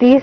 30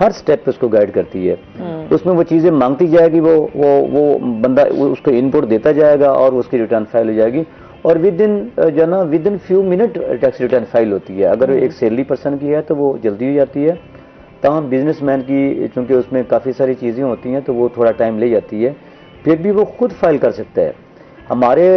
ہر step پہ اس کو guide کرتی ہے. اس میں وہ چیزیں مانگتی جائے گی, وہ بندہ اس کو ان پٹ دیتا جائے گا اور اس کی ریٹرن فائل ہو جائے گی, اور within few minute tax return file ہوتی ہے. اگر ایک سیلری پرسن کی ہے تو وہ جلدی ہو جاتی ہے, تاہم بزنس مین کی چونکہ اس میں کافی ساری چیزیں ہوتی ہیں تو وہ تھوڑا ٹائم لے جاتی ہے, پھر بھی وہ خود فائل کر سکتا ہے. ہمارے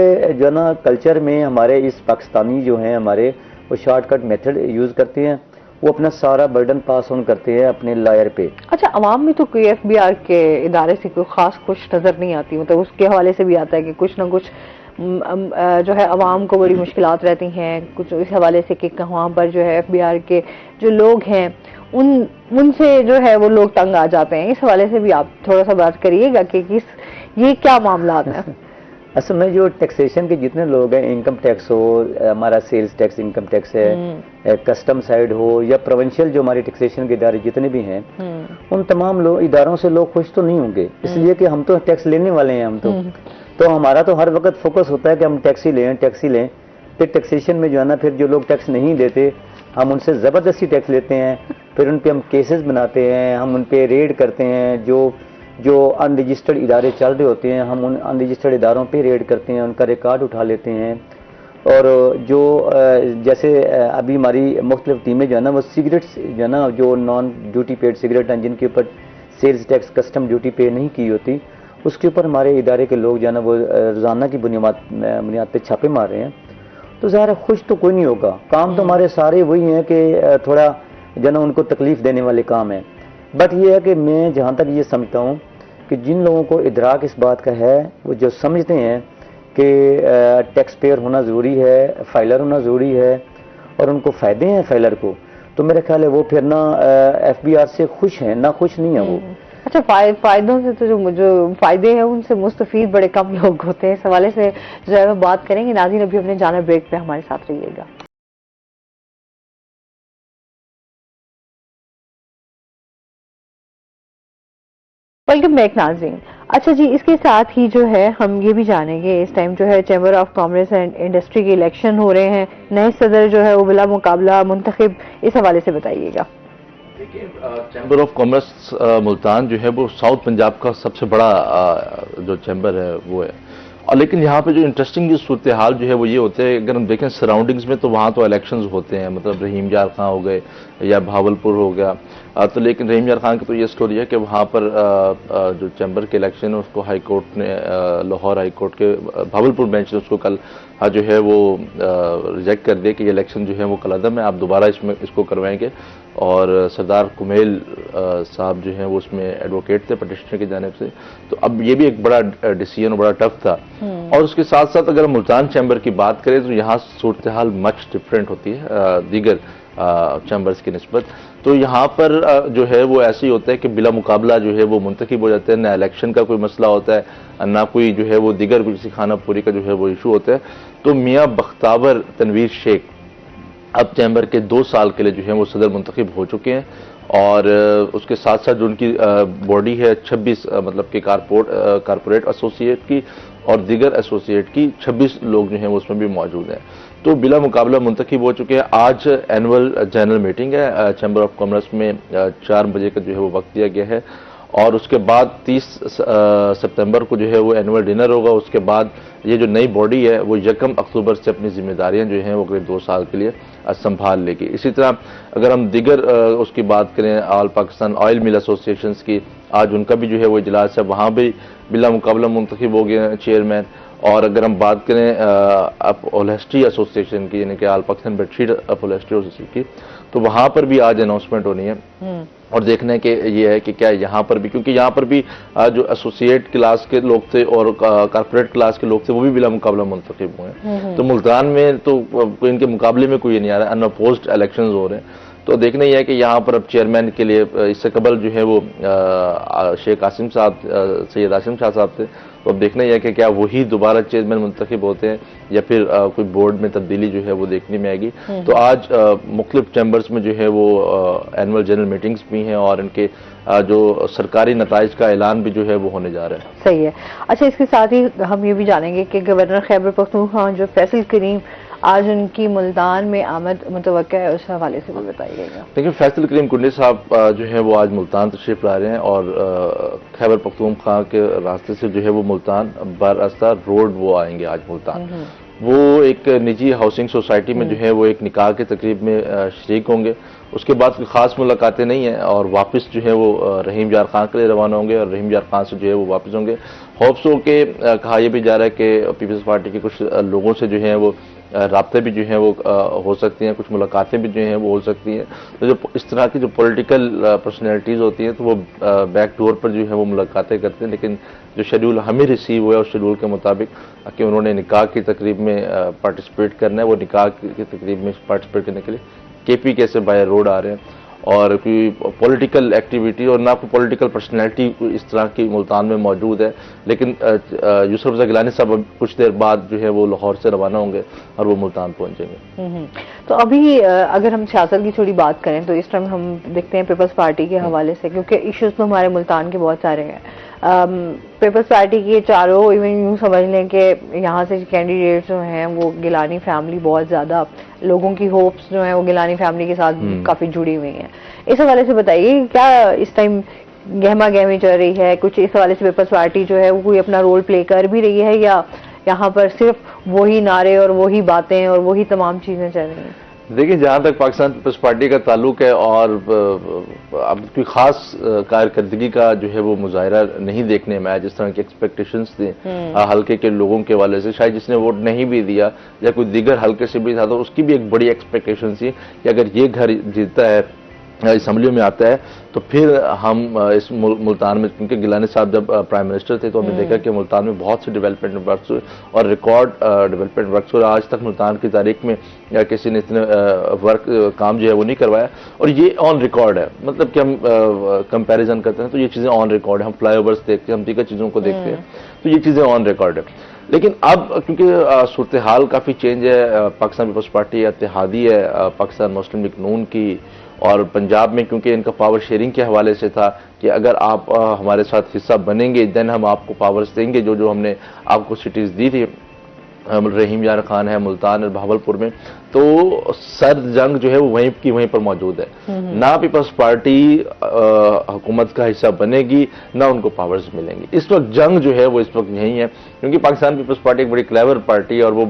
کلچر میں ہمارے اس پاکستانی جو ہیں ہمارے, وہ شارٹ کٹ میتھڈ یوز کرتے ہیں, وہ اپنا سارا برڈن پاس آن کرتے ہیں اپنے لائر پہ. اچھا, عوام میں تو کوئی FBR کے ادارے سے کوئی خاص خوش نظر نہیں آتی, مطلب اس کے حوالے سے بھی آتا ہے کہ کچھ نہ کچھ جو ہے عوام کو بڑی مشکلات رہتی ہیں, کچھ اس حوالے سے کہ وہاں پر جو ہے FBR کے جو لوگ ہیں ان سے جو ہے وہ لوگ تنگ آ جاتے ہیں. اس حوالے سے بھی آپ تھوڑا سا بات کریے گا کہ یہ کیا معاملات ہیں. اصل میں جو ٹیکسیشن کے جتنے لوگ ہیں, انکم ٹیکس ہو, ہمارا سیلز ٹیکس انکم ٹیکس ہے, کسٹم سائڈ ہو یا پروونشل جو ہماری ٹیکسیشن کے ادارے جتنے بھی ہیں, ان تمام اداروں سے لوگ خوش تو نہیں ہوں گے, اس لیے کہ ہم تو ٹیکس لینے والے ہیں. ہم تو ہمارا تو ہر وقت فوکس ہوتا ہے کہ ہم ٹیکسی لیں. پھر ٹیکسیشن میں جو ہے نا, پھر جو لوگ ٹیکس نہیں دیتے ہم ان سے زبردستی ٹیکس لیتے ہیں, پھر ان پہ ہم کیسز بناتے ہیں, ہم ان پہ ریڈ کرتے ہیں. جو ان رجسٹرڈ ادارے چل رہے ہوتے ہیں ہم ان رجسٹرڈ اداروں پہ ریڈ کرتے ہیں, ان کا ریکارڈ اٹھا لیتے ہیں. اور جو جیسے ابھی ہماری مختلف ٹیمیں جو ہے نا, وہ سگریٹس جو ہے نا, جو نان ڈیوٹی پیڈ سگریٹ ہیں جن کے اوپر sales tax custom duty pay نہیں کی ہوتی, اس کے اوپر ہمارے ادارے کے لوگ جو ہے نا وہ روزانہ کی بنیاد پہ چھاپے مار رہے ہیں. تو ظاہر ہے خوش تو کوئی نہیں ہوگا, کام تو ہمارے سارے وہی ہیں کہ تھوڑا جو ہے نا ان کو تکلیف دینے والے کام ہیں. بٹ یہ ہے کہ میں جہاں تک یہ سمجھتا ہوں کہ جن لوگوں کو ادراک اس بات کا ہے, وہ جو سمجھتے ہیں کہ ٹیکس پیئر ہونا ضروری ہے, فائلر ہونا ضروری ہے, اور ان کو فائدے ہیں فائلر کو, تو میرا خیال ہے وہ پھر نہ FBR سے خوش ہیں نہ خوش نہیں ہیں وہ. اچھا, فائدوں سے تو جو فائدے ہیں ان سے مستفید بڑے کم لوگ ہوتے ہیں. اس حوالے سے جو ہے بات کریں گے. ناظرین, ابھی ہم نے جانا بریک پہ, ہمارے ساتھ رہیے گا. ویلکم بیک ناظرین. اچھا جی, اس کے ساتھ ہی جو ہے ہم یہ بھی جانیں گے, اس ٹائم جو ہے chamber of commerce and industry کے الیکشن ہو رہے ہیں, نئے صدر جو ہے وہ بلا مقابلہ منتخب, اس حوالے سے بتائیے گا. دیکھیے, چیمبر آف کامرس ملتان جو ہے وہ ساؤتھ پنجاب کا سب سے بڑا جو چیمبر ہے وہ ہے. اور لیکن یہاں پہ جو انٹرسٹنگ جو صورتحال جو ہے وہ یہ ہوتے ہیں, اگر ہم دیکھیں سراؤنڈنگز میں تو وہاں تو الیکشنز ہوتے ہیں, مطلب رحیم یار خان ہو گئے یا بھاولپور ہو گیا, تو لیکن رحیم یار خان کی تو یہ سٹوری ہے کہ وہاں پر جو چیمبر کے الیکشن ہے اس کو ہائی کورٹ نے, لاہور ہائی کورٹ کے بھاولپور بینچ نے اس کو کل جو ہے وہ ریجیکٹ کر دیا کہ یہ الیکشن جو ہے وہ کل عدم ہے, آپ دوبارہ اس کو کروائیں گے. اور سردار کمیل صاحب جو ہیں وہ اس میں ایڈوکیٹ تھے پٹیشنر کی جانب سے, تو اب یہ بھی ایک بڑا ڈیسیژن اور بڑا ٹف تھا. اور اس کے ساتھ ساتھ اگر ہم ملتان چیمبر کی بات کریں تو یہاں صورتحال مچ ڈفرینٹ ہوتی ہے دیگر چیمبرز کی نسبت. تو یہاں پر جو ہے وہ ایسے ہی ہوتا ہے کہ بلا مقابلہ جو ہے وہ منتخب ہو جاتے ہیں, نہ الیکشن کا کوئی مسئلہ ہوتا ہے, نہ کوئی جو ہے وہ دیگر کسی خانہ پوری کا جو ہے وہ ایشو ہوتا ہے. تو میاں بختاور تنویر شیخ اب چیمبر کے 2 سال کے لیے جو ہے وہ صدر منتخب ہو چکے ہیں, اور اس کے ساتھ ساتھ جو ان کی باڈی ہے 26 مطلب کہ کارپوریٹ ایسوسیٹ کی اور دیگر ایسوسیٹ کی 26 لوگ جو ہیں وہ اس میں بھی موجود ہیں. تو بلا مقابلہ منتخب ہو چکے ہیں. آج اینول جنرل میٹنگ ہے چیمبر آف کامرس میں, 4 بجے کا جو ہے وہ وقت دیا گیا ہے, اور اس کے بعد 30 ستمبر کو جو ہے وہ اینول ڈنر ہوگا. اس کے بعد یہ جو نئی باڈی ہے وہ 1 اکتوبر سے اپنی ذمہ داریاں جو ہیں وہ اگلے 2 سال کے لیے سنبھال لے گی. اسی طرح اگر ہم دیگر اس کی بات کریں آل پاکستان آئل مل ایسوسیشنز کی, آج ان کا بھی جو ہے وہ اجلاس ہے, وہاں بھی بلا مقابلہ منتخب ہو گئے ہیں چیئرمین. اور اگر ہم بات کریں اپولسٹری ایسوسیشن کی, یعنی کہ آل پاکستان بیڈ شیٹ اپولسٹری ایسوسیشن کی, تو وہاں پر بھی آج اناؤنسمنٹ ہونی ہے. اور دیکھنے کے یہ ہے کہ کیا یہاں پر بھی, کیونکہ یہاں پر بھی جو ایسوسیٹ کلاس کے لوگ تھے اور کارپوریٹ کلاس کے لوگ تھے وہ بھی بلا مقابلہ منتخب ہوئے ہیں. تو ملتان میں تو ان کے مقابلے میں کوئی نہیں آ رہا ہے, ان اپوزڈ الیکشنز ہو رہے ہیں. تو دیکھنا یہ ہے کہ یہاں پر اب چیئرمین کے لیے اس سے قبل جو ہے وہ شیخ عاصم صاحب, سید عاصم شاہ صاحب تھے. تو اب دیکھنا یہ ہے کہ کیا وہی دوبارہ چیئرمین منتخب ہوتے ہیں یا پھر کوئی بورڈ میں تبدیلی جو ہے وہ دیکھنے میں آئے گی. تو آج مختلف چیمبرز میں جو ہے وہ اینول جنرل میٹنگز بھی ہیں, اور ان کے جو سرکاری نتائج کا اعلان بھی جو ہے وہ ہونے جا رہا ہے. صحیح ہے. اچھا, اس کے ساتھ ہی ہم یہ بھی جانیں گے کہ گورنر خیبر پختونخوا جو فیصل کریم آج ان کی ملتان میں آمد متوقع ہے، اس حوالے سے بھی بتائیے گا. لیکن فیصل کریم کنڈی صاحب جو ہے وہ آج ملتان تشریف لا رہے ہیں اور خیبر پختونخوا کے راستے سے جو ہے وہ ملتان براستہ روڈ وہ آئیں گے آج ملتان. وہ ایک نجی ہاؤسنگ سوسائٹی میں جو ہے وہ ایک نکاح کے تقریب میں شریک ہوں گے. اس کے بعد کوئی خاص ملاقاتیں نہیں ہیں اور واپس جو ہے وہ رحیم یار خان کے لیے روانہ ہوں گے اور رحیم یار خان سے جو ہے وہ واپس ہوں گے. ہوپس ہو کے کہا یہ بھی جا رہا ہے کہ پیپلز پارٹی کے کچھ لوگوں سے جو ہیں وہ رابطے بھی جو ہیں وہ ہو سکتی ہیں, کچھ ملاقاتیں بھی جو ہیں وہ ہو سکتی ہیں. تو جو اس طرح کی جو پولیٹیکل پرسنالٹیز ہوتی ہیں تو وہ بیک ڈور پر جو ہے وہ ملاقاتیں کرتے ہیں, لیکن جو شیڈول ہمیں ریسیو ہوا ہے اس شیڈول کے مطابق کہ انہوں نے نکاح کی تقریب میں پارٹیسپیٹ کرنا ہے, وہ نکاح کی تقریب میں پارٹیسپیٹ کرنے کے لیے کے پی کے سے بائی روڈ آ رہے ہیں. اور کوئی پولیٹیکل ایکٹیویٹی اور نہ کوئی پولیٹیکل پرسنالٹی اس طرح کی ملتان میں موجود ہے, لیکن یوسف رضا گیلانی صاحب کچھ دیر بعد جو ہے وہ لاہور سے روانہ ہوں گے اور وہ ملتان پہنچیں گے. تو ابھی اگر ہم سیاست کی تھوڑی بات کریں تو اس ٹائم ہم دیکھتے ہیں پیپلز پارٹی کے حوالے سے, کیونکہ ایشوز تو ہمارے ملتان کے بہت سارے ہیں. پیپلز پارٹی کے چاروں ایون یوں سمجھ لیں کہ یہاں سے کینڈیڈیٹس جو ہیں وہ گیلانی فیملی بہت زیادہ, لوگوں کی ہوپس جو ہیں وہ گیلانی فیملی کے ساتھ کافی جڑی ہوئی ہیں. اس حوالے سے بتائیے کیا اس ٹائم گہما گہمی چل رہی ہے, کچھ اس حوالے سے پیپلز پارٹی جو ہے وہ کوئی اپنا رول پلے کر بھی رہی ہے یا یہاں پر صرف وہی نعرے اور وہی باتیں اور وہی تمام چیزیں چل رہی ہیں؟ دیکھیں جہاں تک پاکستان پیپلز پارٹی کا تعلق ہے اور اب کوئی خاص کارکردگی کا جو ہے وہ مظاہرہ نہیں دیکھنے میں آیا. جس طرح کی ایکسپیکٹیشنز تھیں حلقے کے لوگوں کے حوالے سے, شاید جس نے ووٹ نہیں بھی دیا یا کوئی دیگر حلقے سے بھی تھا تو اس کی بھی ایک بڑی ایکسپیکٹیشن تھی کہ اگر یہ گھر جیتتا ہے اسمبلیوں میں آتا ہے تو پھر ہم اس ملتان میں, کیونکہ گیلانی صاحب جب پرائم منسٹر تھے تو ہم نے دیکھا کہ ملتان میں بہت سے ڈیولپمنٹ ورکس ہوئے اور ریکارڈ ڈیولپمنٹ ورکس ہوئے. آج تک ملتان کی تاریخ میں یا کسی نے اتنے کام جو ہے وہ نہیں کروایا اور یہ آن ریکارڈ ہے. مطلب کہ ہم کمپیریزن کرتے ہیں تو یہ چیزیں آن ریکارڈ ہیں, ہم فلائی اوورس دیکھتے ہیں, ہم دیگر چیزوں کو دیکھتے ہیں تو یہ چیزیں آن ریکارڈ ہے. لیکن اب کیونکہ صورتحال کافی چینج ہے, پاکستان پیپلز پارٹی اتحادی ہے پاکستان مسلم لیگ نون کی, اور پنجاب میں کیونکہ ان کا پاور شیئرنگ کے حوالے سے تھا کہ اگر آپ ہمارے ساتھ حصہ بنیں گے دین ہم آپ کو پاورز دیں گے, جو ہم نے آپ کو سٹیز دی تھی. رحیم یار خان ہے ملتان اور بہاولپور میں, تو سرد جنگ جو ہے وہ وہیں کی وہیں پر موجود ہے. نہ پیپلز پارٹی حکومت کا حصہ بنے گی نہ ان کو پاورز ملیں گی. اس وقت جنگ جو ہے وہ اس وقت یہی ہے, کیونکہ پاکستان پیپلز پارٹی ایک بڑی کلیور پارٹی اور وہ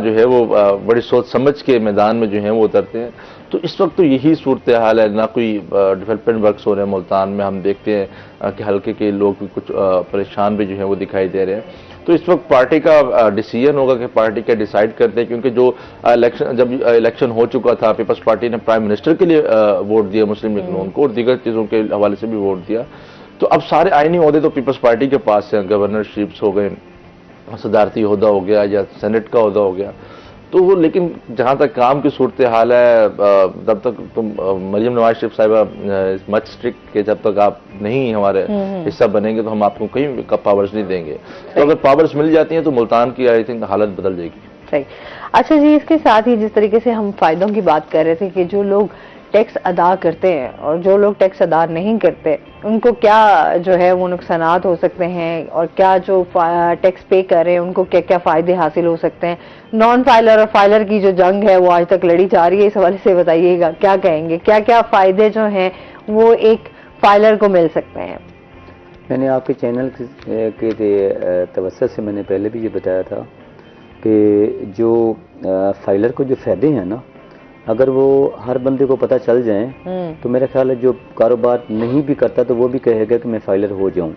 جو ہے وہ بڑی سوچ سمجھ کے میدان میں جو ہیں وہ اترتے ہیں. تو اس وقت تو یہی صورتحال ہے, نہ کوئی ڈیولپمنٹ ورکس ہو رہے ہیں ملتان میں. ہم دیکھتے ہیں کہ حلقے کے لوگ بھی کچھ پریشان بھی جو ہیں وہ دکھائی دے رہے ہیں. تو اس وقت پارٹی کا ڈیسیژن ہوگا کہ پارٹی کیا ڈیسائیڈ کرتے ہیں, کیونکہ جو جب الیکشن ہو چکا تھا پیپلز پارٹی نے پرائم منسٹر کے لیے ووٹ دیا مسلم لیگ نون کو اور دیگر چیزوں کے حوالے سے بھی ووٹ دیا. تو اب سارے آئینی عہدے تو پیپلز پارٹی کے پاس ہیں, گورنرشپس ہو گئے, صدارتی عہدہ ہو گیا یا سینٹ کا عہدہ ہو گیا. تو وہ لیکن جہاں تک کام کی صورتحال ہے جب تک تم مریم نواز شریف صاحبہ مچ اسٹرکٹ کہ جب تک آپ نہیں ہمارے حصہ بنیں گے تو ہم آپ کو کہیں پاورز نہیں دیں گے. تو اگر پاورز مل جاتی ہیں تو ملتان کی آئی تھنک حالت بدل جائے گی. صحیح. اچھا جی, اس کے ساتھ ہی جس طریقے سے ہم فائدوں کی بات کر رہے تھے کہ جو لوگ ٹیکس ادا کرتے ہیں اور جو لوگ ٹیکس ادا نہیں کرتے ان کو کیا جو ہے وہ نقصانات ہو سکتے ہیں, اور کیا جو ٹیکس پے کر رہے ہیں ان کو کیا کیا فائدے حاصل ہو سکتے ہیں. نان فائلر اور فائلر کی جو جنگ ہے وہ آج تک لڑی جا رہی ہے, اس حوالے سے بتائیے گا کیا کہیں گے, کیا کیا فائدے جو ہیں وہ ایک فائلر کو مل سکتے ہیں. میں نے آپ کے چینل کے توسط سے میں نے پہلے بھی یہ بتایا تھا کہ جو فائلر کو جو فائدے ہیں نا, اگر وہ ہر بندے کو پتہ چل جائیں تو میرا خیال ہے جو کاروبار نہیں بھی کرتا تو وہ بھی کہے گا کہ میں فائلر ہو جاؤں,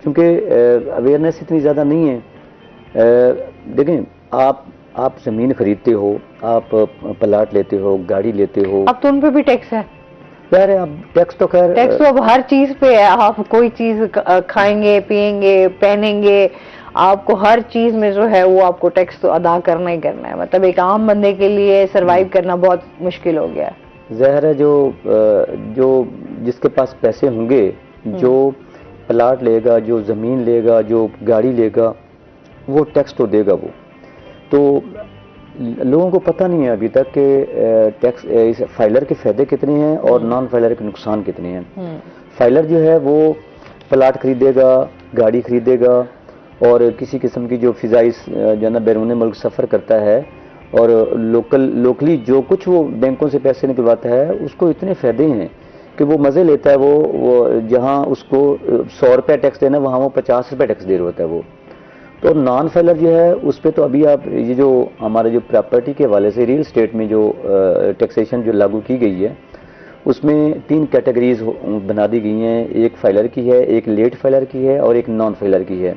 کیونکہ اویئرنیس اتنی زیادہ نہیں ہے. دیکھیں آپ زمین خریدتے ہو, آپ پلاٹ لیتے ہو, گاڑی لیتے ہو, اب تو ان پہ بھی ٹیکس ہے. خیر اب ٹیکس تو خیر ٹیکس تو اب ہر چیز پہ ہے. آپ کوئی چیز کھائیں گے, پیئیں گے, پہنیں گے, آپ کو ہر چیز میں جو ہے وہ آپ کو ٹیکس تو ادا کرنا ہی کرنا ہے. مطلب ایک عام بندے کے لیے سروائیو کرنا بہت مشکل ہو گیا ہے. ظاہر ہے جو جس کے پاس پیسے ہوں گے, جو پلاٹ لے گا, جو زمین لے گا, جو گاڑی لے گا, وہ ٹیکس تو دے گا. وہ تو لوگوں کو پتہ نہیں ہے ابھی تک کہ ٹیکس فائلر کے فائدے کتنے ہیں اور نان فائلر کے نقصان کتنے ہیں. فائلر جو ہے وہ پلاٹ خریدے گا, گاڑی خریدے گا, اور کسی قسم کی جو فضائی جو ہے نا بیرون ملک سفر کرتا ہے اور لوکلی جو کچھ وہ بینکوں سے پیسے نکلواتا ہے اس کو اتنے فائدے ہیں کہ وہ مزے لیتا ہے. وہ جہاں اس کو 100 روپے ٹیکس دینا وہاں وہ 50 روپے ٹیکس دے رہا ہوتا ہے وہ. تو نان فائلر جو ہے اس پہ تو ابھی آپ یہ جو ہمارے جو پراپرٹی کے حوالے سے ریئل اسٹیٹ میں جو ٹیکسیشن جو لاگو کی گئی ہے اس میں 3 کیٹیگریز بنا دی گئی ہیں. ایک فائلر کی ہے, ایک لیٹ فائلر کی ہے اور ایک نان فائلر کی ہے.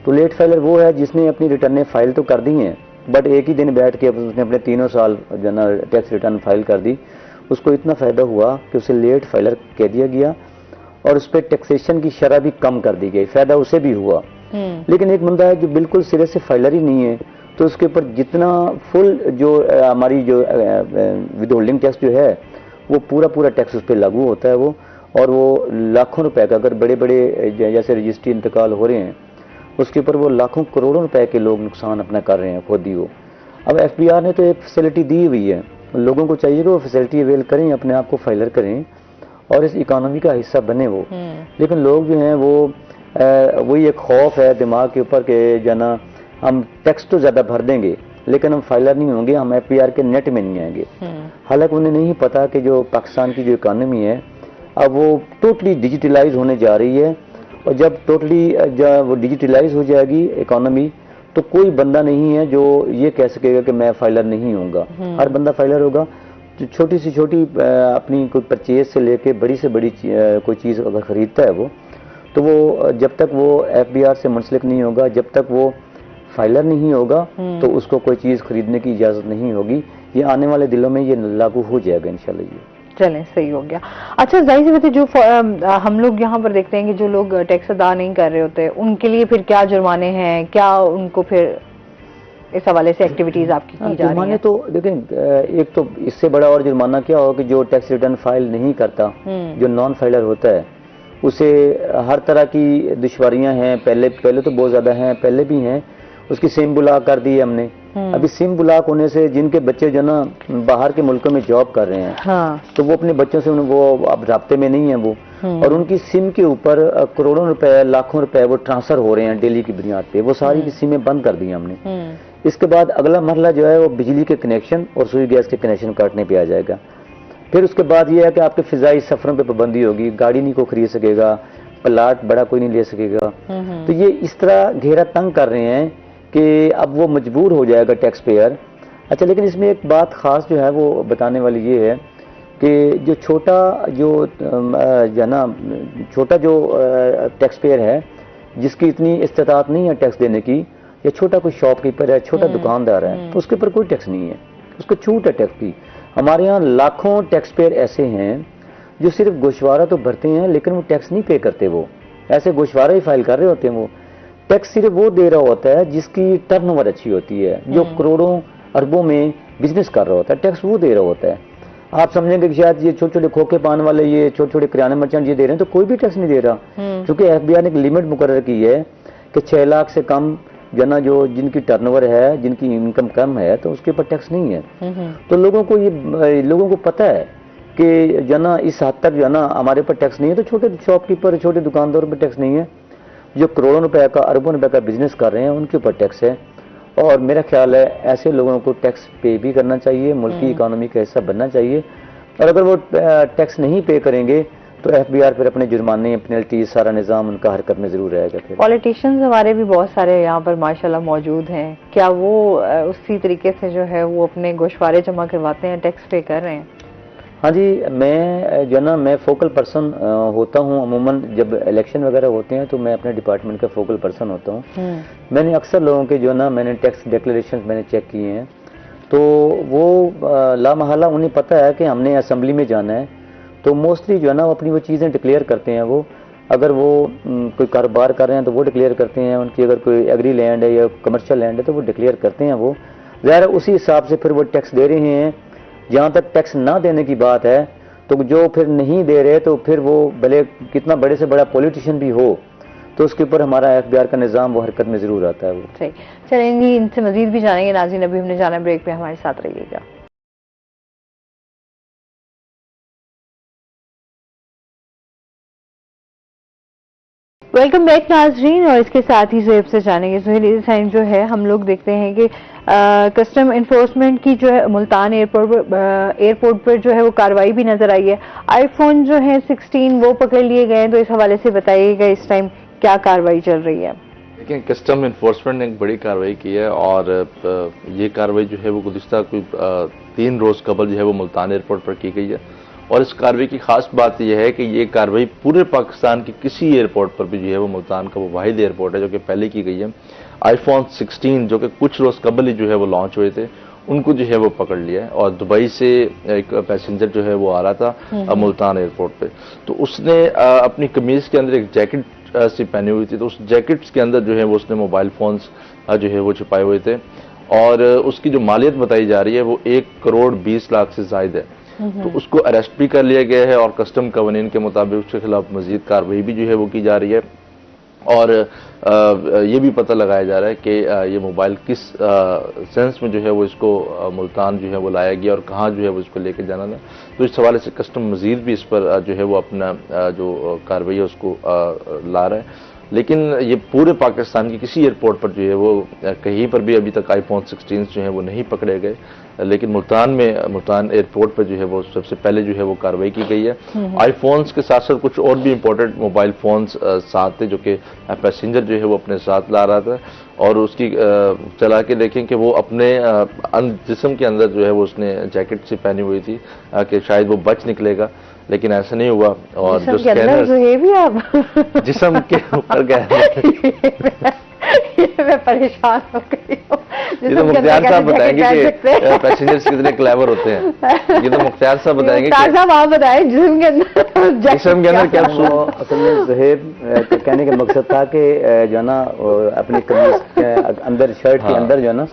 تو لیٹ فائلر وہ ہے جس نے اپنی ریٹرنیں فائل تو کر دی ہیں بٹ ایک ہی دن بیٹھ کے اس نے اپنے 3 سال جو نا ٹیکس ریٹرن فائل کر دی. اس کو اتنا فائدہ ہوا کہ اسے لیٹ فائلر کہہ دیا گیا اور اس پہ ٹیکسیشن کی شرح بھی کم کر دی گئی. فائدہ اسے بھی ہوا. لیکن ایک بندہ ہے جو بالکل سرے سے فائلر ہی نہیں ہے تو اس کے اوپر جتنا فل جو ہماری جو ود ہولڈنگ ٹیکس جو ہے وہ پورا ٹیکس اس پہ لاگو ہوتا ہے وہ. اور وہ لاکھوں روپے کا اگر بڑے جیسے رجسٹری انتقال ہو رہے ہیں اس کے اوپر وہ لاکھوں کروڑوں روپے کے لوگ نقصان اپنا کر رہے ہیں خود ہی. وہ اب ایف بی آر نے تو ایک فیسلٹی دی ہوئی ہے, لوگوں کو چاہیے کہ وہ فیسلٹی اویل کریں, اپنے آپ کو فائلر کریں اور اس اکانومی کا حصہ بنے وہ. لیکن لوگ جو ہیں وہ وہی ایک خوف ہے دماغ کے اوپر کہ جانا ہم ٹیکس تو زیادہ بھر دیں گے لیکن ہم فائلر نہیں ہوں گے, ہم ایف پی آر کے نیٹ میں نہیں آئیں گے. حالانکہ انہیں نہیں پتا کہ جو پاکستان کی جو اکانومی ہے اب وہ ٹوٹلی ڈیجیٹلائز ہونے جا رہی ہے اور جب ٹوٹلی وہ ڈیجیٹلائز ہو جائے گی اکانومی تو کوئی بندہ نہیں ہے جو یہ کہہ سکے گا کہ میں فائلر نہیں ہوں گا. ہر بندہ فائلر ہوگا. چھوٹی سے چھوٹی اپنی کوئی پرچیز سے لے کے بڑی سے بڑی کوئی چیز اگر خریدتا ہے وہ تو وہ جب تک وہ ایف بی آر سے منسلک نہیں ہوگا, جب تک وہ فائلر نہیں ہوگا تو اس کو کوئی چیز خریدنے کی اجازت نہیں ہوگی. یہ آنے والے دنوں میں یہ لاگو ہو جائے گا انشاءاللہ. یہ چلیں صحیح ہو گیا. اچھا ظاہر سی بات ہے جو ہم لوگ یہاں پر دیکھتے ہیں کہ جو لوگ ٹیکس ادا نہیں کر رہے ہوتے ان کے لیے پھر کیا جرمانے ہیں, کیا ان کو پھر اس حوالے سے ایکٹیویٹیز آپ کی جا رہی ہیں؟ جرمانے تو دیکھیں ایک تو اس سے بڑا اور جرمانہ کیا ہو کہ جو ٹیکس ریٹرن فائل نہیں کرتا, جو نان فائلر ہوتا ہے اسے ہر طرح کی دشواریاں ہیں. پہلے تو بہت زیادہ ہیں, پہلے بھی ہیں. اس کی سم بلاک کر دی ہے ہم نے. ابھی سم بلاک ہونے سے جن کے بچے جو نا باہر کے ملکوں میں جاب کر رہے ہیں تو وہ اپنے بچوں سے وہ اب رابطے میں نہیں ہیں وہ, اور ان کی سم کے اوپر کروڑوں روپے لاکھوں روپے وہ ٹرانسفر ہو رہے ہیں ڈیلی کی بنیاد پہ. وہ ساری کی سمیں بند کر دی ہیں ہم نے. اس کے بعد اگلا مرحلہ جو ہے وہ بجلی کے کنیکشن اور سوئی گیس کے کنیکشن کاٹنے پہ آ جائے گا. پھر اس کے بعد یہ ہے کہ آپ کے فضائی سفروں پہ پابندی ہوگی, گاڑی نہیں کوئی خرید سکے گا, پلاٹ بڑا کوئی نہیں لے سکے گا. تو یہ اس طرح گھیرا تنگ کر رہے ہیں کہ اب وہ مجبور ہو جائے گا ٹیکس پیئر. اچھا لیکن اس میں ایک بات خاص جو ہے وہ بتانے والی یہ ہے کہ جو چھوٹا جو ٹیکس پیئر ہے جس کی اتنی استطاعت نہیں ہے ٹیکس دینے کی, یا چھوٹا کوئی شاپ کیپر ہے, چھوٹا دکاندار ہے, اس کے اوپر کوئی ٹیکس نہیں ہے, اس کو چھوٹ ہے ٹیکس کی. ہمارے ہاں لاکھوں ٹیکس پیئر ایسے ہیں جو صرف گوشوارہ تو بھرتے ہیں لیکن وہ ٹیکس نہیں پے کرتے. وہ ایسے گوشوارہ ہی فائل کر رہے ہوتے ہیں. وہ ٹیکس صرف وہ دے رہا ہوتا ہے جس کی ٹرن اوور اچھی ہوتی ہے, جو کروڑوں اربوں میں بزنس کر رہا ہوتا ہے, ٹیکس وہ دے رہا ہوتا ہے. آپ سمجھیں گے کہ شاید یہ چھوٹے چھوٹے کھوکے پان والے, یہ چھوٹے چھوٹے کرانے مرچنٹ یہ دے رہے ہیں تو کوئی بھی ٹیکس نہیں دے رہا, کیونکہ ایف بی آر نے ایک لمٹ مقرر کی ہے کہ 6 لاکھ سے کم جو جن کی ٹرن اوور ہے, جن کی انکم کم ہے تو اس کے اوپر ٹیکس نہیں ہے. تو لوگوں کو پتہ ہے کہ اس حد تک ہمارے اوپر ٹیکس نہیں ہے. تو چھوٹے شاپ کیپر, چھوٹے دکانداروں پہ ٹیکس نہیں ہے. جو کروڑوں روپے کا, اربوں روپے کا بزنس کر رہے ہیں ان کے اوپر ٹیکس ہے. اور میرا خیال ہے ایسے لوگوں کو ٹیکس پے بھی کرنا چاہیے, ملکی اکانومی کا حصہ بننا چاہیے. اور اگر وہ ٹیکس نہیں پے کریں گے تو ایف بی آر پھر اپنے جرمانے, پینلٹی, سارا نظام ان کا حرکت میں ضرور رہے گا. پھر پولیٹیشینز ہمارے بھی بہت سارے یہاں پر ماشاءاللہ موجود ہیں, کیا وہ اسی طریقے سے جو ہے وہ اپنے گوشوارے جمع کرواتے ہیں, ٹیکس پے کر رہے ہیں؟ ہاں جی, میں فوکل پرسن ہوتا ہوں. عموماً جب الیکشن وغیرہ ہوتے ہیں تو میں اپنے ڈپارٹمنٹ کا فوکل پرسن ہوتا ہوں. میں نے اکثر لوگوں کے میں نے ٹیکس ڈیکلریشن میں نے چیک کیے ہیں تو وہ لامحالہ انہیں پتہ ہے کہ ہم نے اسمبلی میں جانا ہے تو موسٹلی وہ اپنی وہ چیزیں ڈکلیئر کرتے ہیں. وہ اگر وہ کوئی کاروبار کر رہے ہیں تو وہ ڈکلیئر کرتے ہیں. ان کی اگر کوئی ایگری لینڈ ہے یا کمرشل لینڈ ہے تو وہ ڈکلیئر کرتے ہیں. وہ ظاہر اسی حساب سے پھر وہ ٹیکس دے رہے ہیں. جہاں تک ٹیکس نہ دینے کی بات ہے تو جو پھر نہیں دے رہے تو پھر وہ بھلے کتنا بڑے سے بڑا پولیٹیشین بھی ہو تو اس کے اوپر ہمارا ایف بی آر کا نظام وہ حرکت میں ضرور آتا ہے. وہ صحیح. چلیں جی, ان سے مزید بھی جانیں گے. ناظرین ابھی ہم نے جانا بریک پہ, ہمارے ساتھ رہیے گا. ویلکم بیک ناظرین, اور اس کے ساتھ ہی زہیب سے جانیں گے. زہیب اس ٹائم جو ہے ہم لوگ دیکھتے ہیں کہ کسٹم انفورسمنٹ کی جو ہے ملتان ایئرپورٹ پر جو ہے وہ کارروائی بھی نظر آئی ہے. آئی فون جو ہے 16 وہ پکڑ لیے گئے ہیں, تو اس حوالے سے بتائیے گا اس ٹائم کیا کارروائی چل رہی ہے؟ دیکھیں, کسٹم انفورسمنٹ نے ایک بڑی کارروائی کی ہے, اور یہ کارروائی جو ہے وہ گزشتہ کوئی 3 روز قبل جو ہے وہ ملتان ایئرپورٹ پر کی گئی ہے. اور اس کارروائی کی خاص بات یہ ہے کہ یہ کارروائی پورے پاکستان کی کسی ایئرپورٹ پر بھی جو ہے وہ ملتان کا وہ واحد ایئرپورٹ ہے جو کہ پہلے کی گئی ہے. آئی فون 16 جو کہ کچھ روز قبل ہی جو ہے وہ لانچ ہوئے تھے, ان کو جو ہے وہ پکڑ لیا ہے. اور دبئی سے ایک پیسنجر جو ہے وہ آ رہا تھا ملتان ایئرپورٹ پہ, تو اس نے اپنی قمیض کے اندر ایک جیکٹ سی پہنی ہوئی تھی, تو اس جیکٹس کے اندر جو ہے وہ اس نے موبائل فونز جو ہے وہ چھپائے ہوئے تھے, اور اس کی جو مالیت بتائی جا رہی ہے وہ 1 کروڑ 20 لاکھ سے زائد ہے. تو اس کو اریسٹ بھی کر لیا گیا ہے, اور کسٹم قوانین کے مطابق اس کے خلاف مزید کارروائی بھی جو ہے وہ کی جا رہی ہے. اور یہ بھی پتہ لگایا جا رہا ہے کہ یہ موبائل کس سینس میں جو ہے وہ اس کو ملتان جو ہے وہ لایا گیا اور کہاں جو ہے وہ اس کو لے کے جانا تھا. تو اس حوالے سے کسٹم مزید بھی اس پر جو ہے وہ اپنا جو کارروائی ہے اس کو لا رہا ہے. لیکن یہ پورے پاکستان کی کسی ایئرپورٹ پر جو ہے وہ کہیں پر بھی ابھی تک آئی فون 16 جو ہیں وہ نہیں پکڑے گئے, لیکن ملتان ایئرپورٹ پر جو ہے وہ سب سے پہلے جو ہے وہ کارروائی کی گئی ہے. آئی فونز کے ساتھ ساتھ کچھ اور بھی امپورٹنٹ موبائل فونز ساتھ تھے جو کہ پیسنجر جو ہے وہ اپنے ساتھ لا رہا تھا, اور اس کی چلا کے دیکھیں کہ وہ اپنے جسم کے اندر جو ہے وہ اس نے جیکٹ سی پہنی ہوئی تھی کہ شاید وہ بچ نکلے گا, لیکن ایسا نہیں ہوا. اور جو اسکینر جسم کے اوپر گئے, میں پریشان ہو گئی ہوں. یہ تو مختار صاحب بتائیں گے کہ پیسنجرز کتنے کلیور ہوتے ہیں, یہ تو مختار صاحب بتائیں گے. صاحب آپ بتائیں جسم کے اندر کیا اصل میں زہیب کہنے کا مقصد تھا کہ جو ہے نا اپنی قمیض کے اندر شرٹ کے اندر جو ہے نا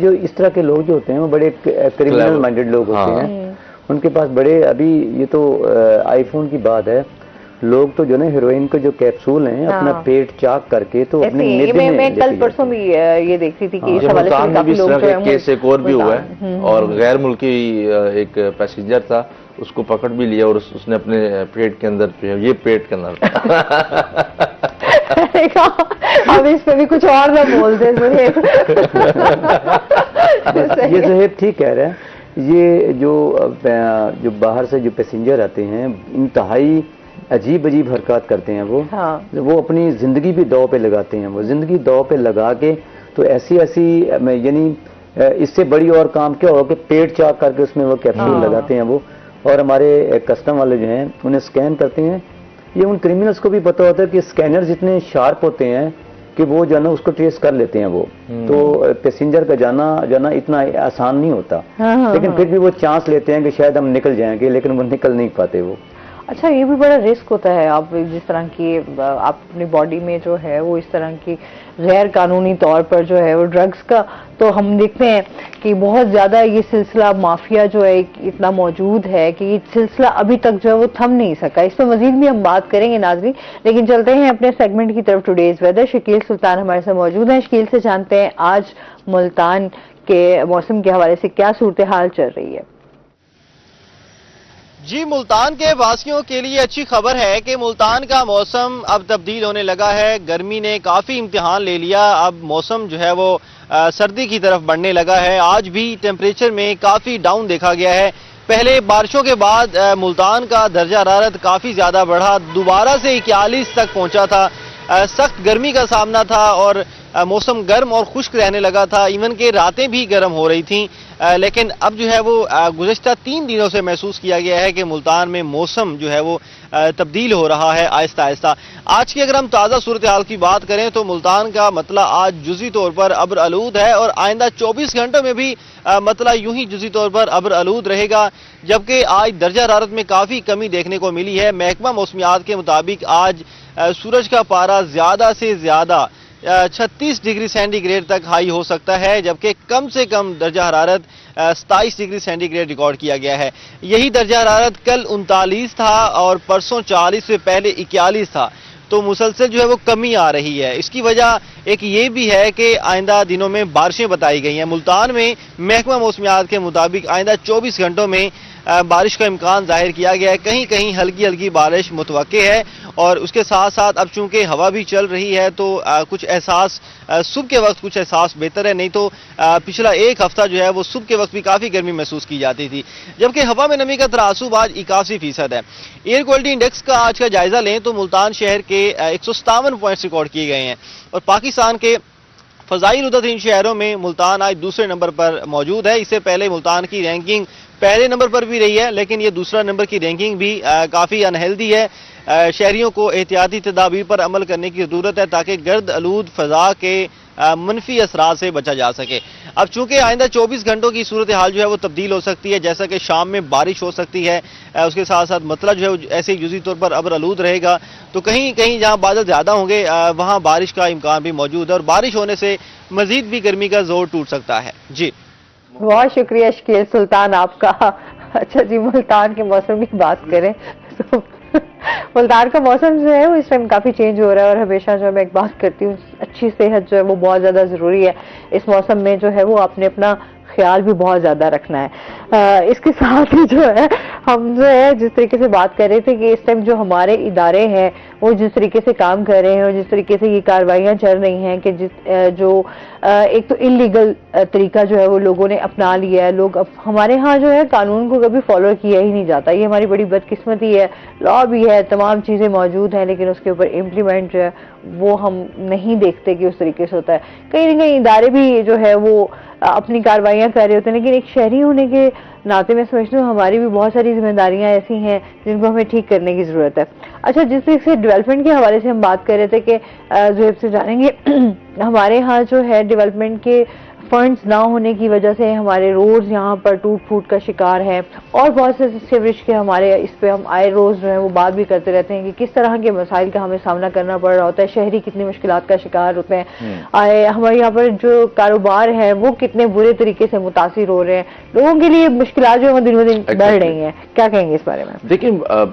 جو اس طرح کے لوگ جو ہوتے ہیں وہ بڑے کریمنل مائنڈیڈ لوگ ہوتے ہیں, ان کے پاس بڑے ابھی یہ تو آئی فون کی بات ہے, لوگ تو جو نا ہیروئن کے جو کیپسول ہیں اپنا پیٹ چاک کر کے تو اپنے میں کل پرسوں بھی یہ دیکھ رہی تھی کہ اس حوالے سے کافی لوگ جو ہیں کیس ایک اور بھی ہوا ہے, اور غیر ملکی ایک پیسنجر تھا, اس کو پکڑ بھی لیا اور اس نے اپنے پیٹ کے اندر جو ہے یہ پیٹ کے اندر اب اس پہ بھی کچھ اور نہ بولتے. یہ زہیب ٹھیک کہہ رہے ہیں. یہ جو باہر سے جو پیسنجر آتے ہیں انتہائی عجیب حرکات کرتے ہیں, وہ اپنی زندگی بھی داؤ پہ لگاتے ہیں. وہ زندگی داؤ پہ لگا کے تو ایسی یعنی اس سے بڑی اور کام کیا ہو کہ پیٹ چاک کر کے اس میں وہ کیپسول لگاتے ہیں وہ, اور ہمارے کسٹم والے جو ہیں انہیں سکین کرتے ہیں. یہ ان کریمنلز کو بھی پتہ ہوتا ہے کہ سکینرز اتنے شارپ ہوتے ہیں کہ وہ جو ہے نا اس کو ٹریس کر لیتے ہیں وہ, تو پیسنجر کا جانا اتنا آسان نہیں ہوتا, لیکن پھر بھی وہ چانس لیتے ہیں کہ شاید ہم نکل جائیں گے, لیکن وہ نکل نہیں پاتے وہ. اچھا, یہ بھی بڑا رسک ہوتا ہے, آپ جس طرح کی آپ اپنی باڈی میں جو ہے وہ اس طرح کی غیر قانونی طور پر جو ہے وہ ڈرگز کا, تو ہم دیکھتے ہیں کہ بہت زیادہ یہ سلسلہ مافیا جو ہے اتنا موجود ہے کہ یہ سلسلہ ابھی تک جو ہے وہ تھم نہیں سکا. اس پہ مزید بھی ہم بات کریں گے ناظرین, لیکن چلتے ہیں اپنے سیگمنٹ کی طرف. ٹوڈیز ویدر, شکیل سلطان ہمارے ساتھ موجود ہیں. شکیل سے جانتے ہیں آج ملتان کے موسم کے حوالے سے کیا صورتحال چل رہی ہے. جی, ملتان کے واسیوں کے لیے اچھی خبر ہے کہ ملتان کا موسم اب تبدیل ہونے لگا ہے. گرمی نے کافی امتحان لے لیا, اب موسم جو ہے وہ سردی کی طرف بڑھنے لگا ہے. آج بھی ٹیمپریچر میں کافی ڈاؤن دیکھا گیا ہے. پہلے بارشوں کے بعد ملتان کا درجہ حرارت کافی زیادہ بڑھا, دوبارہ سے 41 تک پہنچا تھا. سخت گرمی کا سامنا تھا اور موسم گرم اور خشک رہنے لگا تھا, ایون کہ راتیں بھی گرم ہو رہی تھیں. لیکن اب جو ہے وہ گزشتہ 3 دنوں سے محسوس کیا گیا ہے کہ ملتان میں موسم جو ہے وہ تبدیل ہو رہا ہے آہستہ آہستہ. آج کی اگر ہم تازہ صورتحال کی بات کریں تو ملتان کا مطلع آج جزوی طور پر ابر آلود ہے, اور آئندہ 24 گھنٹوں میں بھی مطلع یوں ہی جزوی طور پر ابر آلود رہے گا. جبکہ آج درجہ حرارت میں کافی کمی دیکھنے کو ملی ہے. محکمہ موسمیات کے مطابق آج سورج کا پارہ زیادہ سے زیادہ 36 ڈگری سینٹی گریڈ تک ہائی ہو سکتا ہے, جبکہ کم سے کم درجہ حرارت 27 ڈگری سینٹی گریڈ ریکارڈ کیا گیا ہے. یہی درجہ حرارت کل 39 تھا اور پرسوں 40 سے پہلے 41 تھا. تو مسلسل جو ہے وہ کمی آ رہی ہے. اس کی وجہ ایک یہ بھی ہے کہ آئندہ دنوں میں بارشیں بتائی گئی ہیں. ملتان میں محکمہ موسمیات کے مطابق آئندہ 24 گھنٹوں میں بارش کا امکان ظاہر کیا گیا ہے. کہیں کہیں ہلکی ہلکی بارش متوقع ہے اور اس کے ساتھ ساتھ اب چونکہ ہوا بھی چل رہی ہے تو کچھ احساس صبح کے وقت کچھ احساس بہتر ہے. نہیں تو پچھلا ایک ہفتہ جو ہے وہ صبح کے وقت بھی کافی گرمی محسوس کی جاتی تھی. جبکہ ہوا میں نمی کا تناسب آج 81% ہے. ایئر کوالٹی انڈیکس کا آج کا جائزہ لیں تو ملتان شہر کے 157 پوائنٹس ریکارڈ کیے گئے ہیں اور پاکستان کے فضائی زدہ ترین شہروں میں ملتان آج دوسرے نمبر پر موجود ہے. اس سے پہلے ملتان کی رینکنگ پہلے نمبر پر بھی رہی ہے لیکن یہ دوسرا نمبر کی رینکنگ بھی کافی انہیلدی ہے. شہریوں کو احتیاطی تدابیر پر عمل کرنے کی ضرورت ہے تاکہ گرد آلود فضا کے منفی اثرات سے بچا جا سکے. اب چونکہ آئندہ 24 گھنٹوں کی صورتحال جو ہے وہ تبدیل ہو سکتی ہے, جیسا کہ شام میں بارش ہو سکتی ہے, اس کے ساتھ ساتھ مطلع جو ہے ایسے جزوی طور پر ابر آلود رہے گا, تو کہیں کہیں جہاں بادل زیادہ ہوں گے وہاں بارش کا امکان بھی موجود ہے اور بارش ہونے سے مزید بھی گرمی کا زور ٹوٹ سکتا ہے. جی بہت شکریہ شکیل سلطان آپ کا. اچھا جی, ملتان کے موسم کی بات کریں تو ملتان کا موسم جو ہے وہ اس ٹائم کافی چینج ہو رہا ہے اور ہمیشہ جو میں ایک بات کرتی ہوں, اچھی صحت جو ہے وہ بہت زیادہ ضروری ہے. اس موسم میں جو ہے وہ آپ نے اپنا خیال بھی بہت زیادہ رکھنا ہے. اس کے ساتھ ہی جو ہے ہم جو ہے جس طریقے سے بات کر رہے تھے کہ اس ٹائم جو ہمارے ادارے ہیں وہ جس طریقے سے کام کر رہے ہیں اور جس طریقے سے یہ کارروائیاں چل رہی ہیں کہ جو ایک تو انلیگل طریقہ جو ہے وہ لوگوں نے اپنا لیا ہے. لوگ اب ہمارے ہاں جو ہے قانون کو کبھی فالو کیا ہی نہیں جاتا. یہ ہماری بڑی بدقسمتی ہے. لا بھی ہے, تمام چیزیں موجود ہیں, لیکن اس کے اوپر امپلیمنٹ جو ہے وہ ہم نہیں دیکھتے کہ اس طریقے سے ہوتا ہے. کہیں نہ کہیں ادارے بھی جو ہے وہ اپنی کارروائیاں کر رہے ہوتے ہیں, لیکن ایک شہری ہونے کے ناطے میں سمجھتی ہوں ہماری بھی بہت ساری ذمہ داریاں ایسی ہیں جن کو ہمیں ٹھیک کرنے کی ضرورت ہے. اچھا, جس طریقے سے ڈیولپمنٹ کے حوالے سے ہم بات کر رہے تھے کہ زہیب سے جانیں گے ہمارے ہاں جو ہے ڈیولپمنٹ کے فنڈز نہ ہونے کی وجہ سے ہمارے روڈز یہاں پر ٹوٹ پھوٹ کا شکار ہے اور بہت سے سیوریج کے ہمارے اس پہ ہم آئے روز جو ہے وہ بات بھی کرتے رہتے ہیں کہ کس طرح کے مسائل کا ہمیں سامنا کرنا پڑ رہا ہوتا ہے, شہری کتنی مشکلات کا شکار ہوتے ہیں, ہمارے یہاں پر جو کاروبار ہے وہ کتنے برے طریقے سے متاثر ہو رہے ہیں, لوگوں کے لیے مشکلات جو دن بدن بڑھ رہی ہیں. کیا کہیں گے اس بارے میں؟ دیکھیں,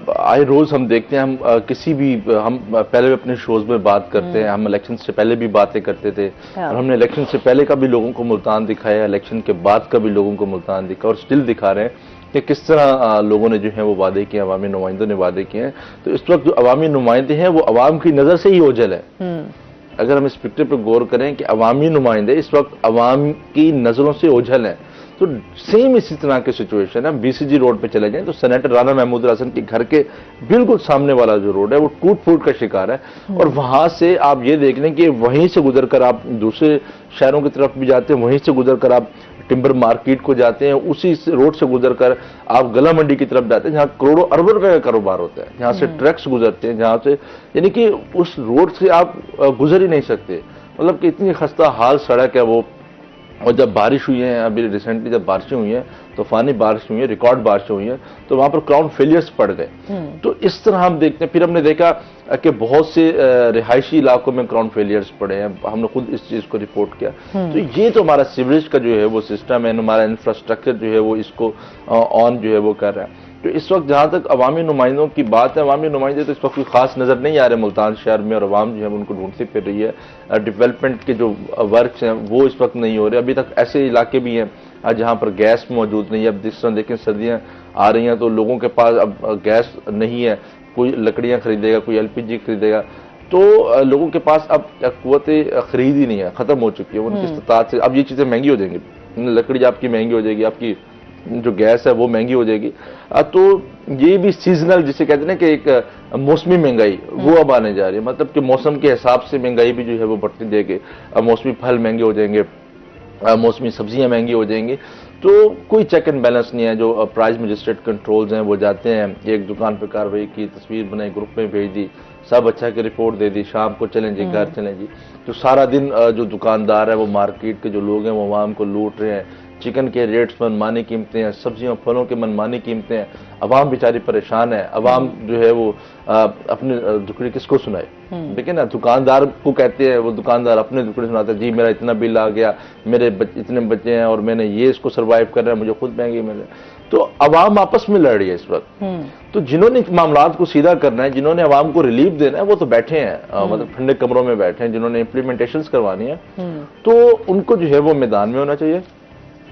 آئے روز ہم دیکھتے ہیں, ہم کسی بھی ہم پہلے اپنے شوز میں بات کرتے ہیں, ہم الیکشن سے پہلے بھی باتیں کرتے تھے اور ہم نے الیکشن سے پہلے کا بھی لوگوں کو ملتان دکھایا, الیکشن کے بعد کا بھی لوگوں کو ملتان دکھا اور سٹل دکھا رہے ہیں کہ کس طرح لوگوں نے جو ہے وہ وعدے کیے, عوامی نمائندوں نے وعدے کیے ہیں. تو اس وقت جو عوامی نمائندے ہیں وہ عوام کی نظر سے ہی اوجھل ہے. اگر ہم اس فکر پہ غور کریں کہ عوامی نمائندے اس وقت عوام کی نظروں سے اوجھل ہیں, تو سیم اسی طرح کی سچویشن ہے. بی سی جی روڈ پہ چلے جائیں تو سینیٹر رانا محمود الحسن کے گھر کے بالکل سامنے والا جو روڈ ہے وہ ٹوٹ پھوٹ کا شکار ہے, اور وہاں سے آپ یہ دیکھ لیں کہ وہیں سے گزر کر آپ دوسرے شہروں کی طرف بھی جاتے ہیں, وہیں سے گزر کر آپ ٹمبر مارکیٹ کو جاتے ہیں, اسی روڈ سے گزر کر آپ گلا منڈی کی طرف جاتے ہیں جہاں کروڑوں اربوں روپے کا کاروبار ہوتا ہے, جہاں سے ٹرکس گزرتے ہیں, جہاں سے یعنی کہ اس روڈ سے آپ گزر ہی نہیں سکتے. مطلب کہ اتنی خستہ حال سڑک ہے وہ. اور جب بارش ہوئی ہیں, ابھی ریسنٹلی جب بارشیں ہوئی ہیں, طوفانی بارش ہوئی ہیں, ریکارڈ بارشیں ہوئی ہیں, تو وہاں پر کراؤنڈ فیلئرز پڑ گئے. تو اس طرح ہم دیکھتے ہیں. پھر ہم نے دیکھا کہ بہت سے رہائشی علاقوں میں کراؤنڈ فیلئرز پڑے ہیں, ہم نے خود اس چیز کو رپورٹ کیا. تو یہ تو ہمارا سیوریج کا جو ہے وہ سسٹم ہے, ہمارا انفراسٹرکچر جو ہے وہ اس کو آن جو ہے وہ کر رہا ہے. تو اس وقت جہاں تک عوامی نمائندوں کی بات ہے, عوامی نمائندے تو اس وقت کوئی خاص نظر نہیں آ رہے ملتان شہر میں, اور عوام جو ہے ان کو ڈھونڈتی پھر رہی ہے. ڈیولپمنٹ کے جو ورکس ہیں وہ اس وقت نہیں ہو رہے. ابھی تک ایسے علاقے بھی ہیں جہاں پر گیس موجود نہیں ہے. اب جس طرح دیکھیں سردیاں آ رہی ہیں تو لوگوں کے پاس اب گیس نہیں ہے, کوئی لکڑیاں خریدے گا, کوئی LPG خریدے گا, تو لوگوں کے پاس اب قوت خرید ہی نہیں ہے, ختم ہو چکی ہے ان کی استطاعت سے. اب یہ چیزیں مہنگی ہو جائیں گی, لکڑی آپ کی مہنگی ہو جائے گی, آپ کی جو گیس ہے وہ مہنگی ہو جائے گی. تو یہ بھی سیزنل جسے کہتے ہیں نا کہ ایک موسمی مہنگائی وہ اب آنے جا رہی ہے. مطلب کہ موسم کے حساب سے مہنگائی بھی جو ہے وہ بڑھتی جائے گی. موسمی پھل مہنگے ہو جائیں گے, موسمی سبزیاں مہنگی ہو جائیں گی. تو کوئی چیک اینڈ بیلنس نہیں ہے. جو پرائز مجسٹریٹ کنٹرولز ہیں وہ جاتے ہیں, ایک دکان پہ کارروائی کی, تصویر بنائی, گروپ میں بھیج دی, سب اچھا کہ رپورٹ دے دی, شام کو چلیں جی گھر چلیں جی. تو سارا دن جو دکاندار ہے وہ مارکیٹ کے جو لوگ ہیں وہ عوام کو لوٹ رہے ہیں. چکن کے ریٹس منمانی قیمتیں ہیں, سبزیوں پھلوں کے منمانی قیمتیں ہیں. عوام بیچاری پریشان ہے. عوام جو ہے وہ اپنے دکڑی کس کو سنائے؟ دیکھیں نا, دکاندار کو کہتے ہیں, وہ دکاندار اپنے دکڑی سناتا ہے, جی میرا اتنا بل آ گیا, میرے اتنے بچے ہیں اور میں نے یہ اس کو سروائیو کر رہا ہے, مجھے خود مہنگی مل رہی ہے. تو عوام آپس میں لڑ رہی ہے اس وقت. تو جنہوں نے معاملات کو سیدھا کرنا ہے, جنہوں نے عوام کو ریلیف دینا ہے, وہ تو بیٹھے ہیں, مطلب ٹھنڈے کمروں میں بیٹھے ہیں. جنہوں نے امپلیمنٹیشنز کروانی ہے تو ان کو جو ہے وہ میدان میں ہونا چاہیے.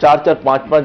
4-4, 5-5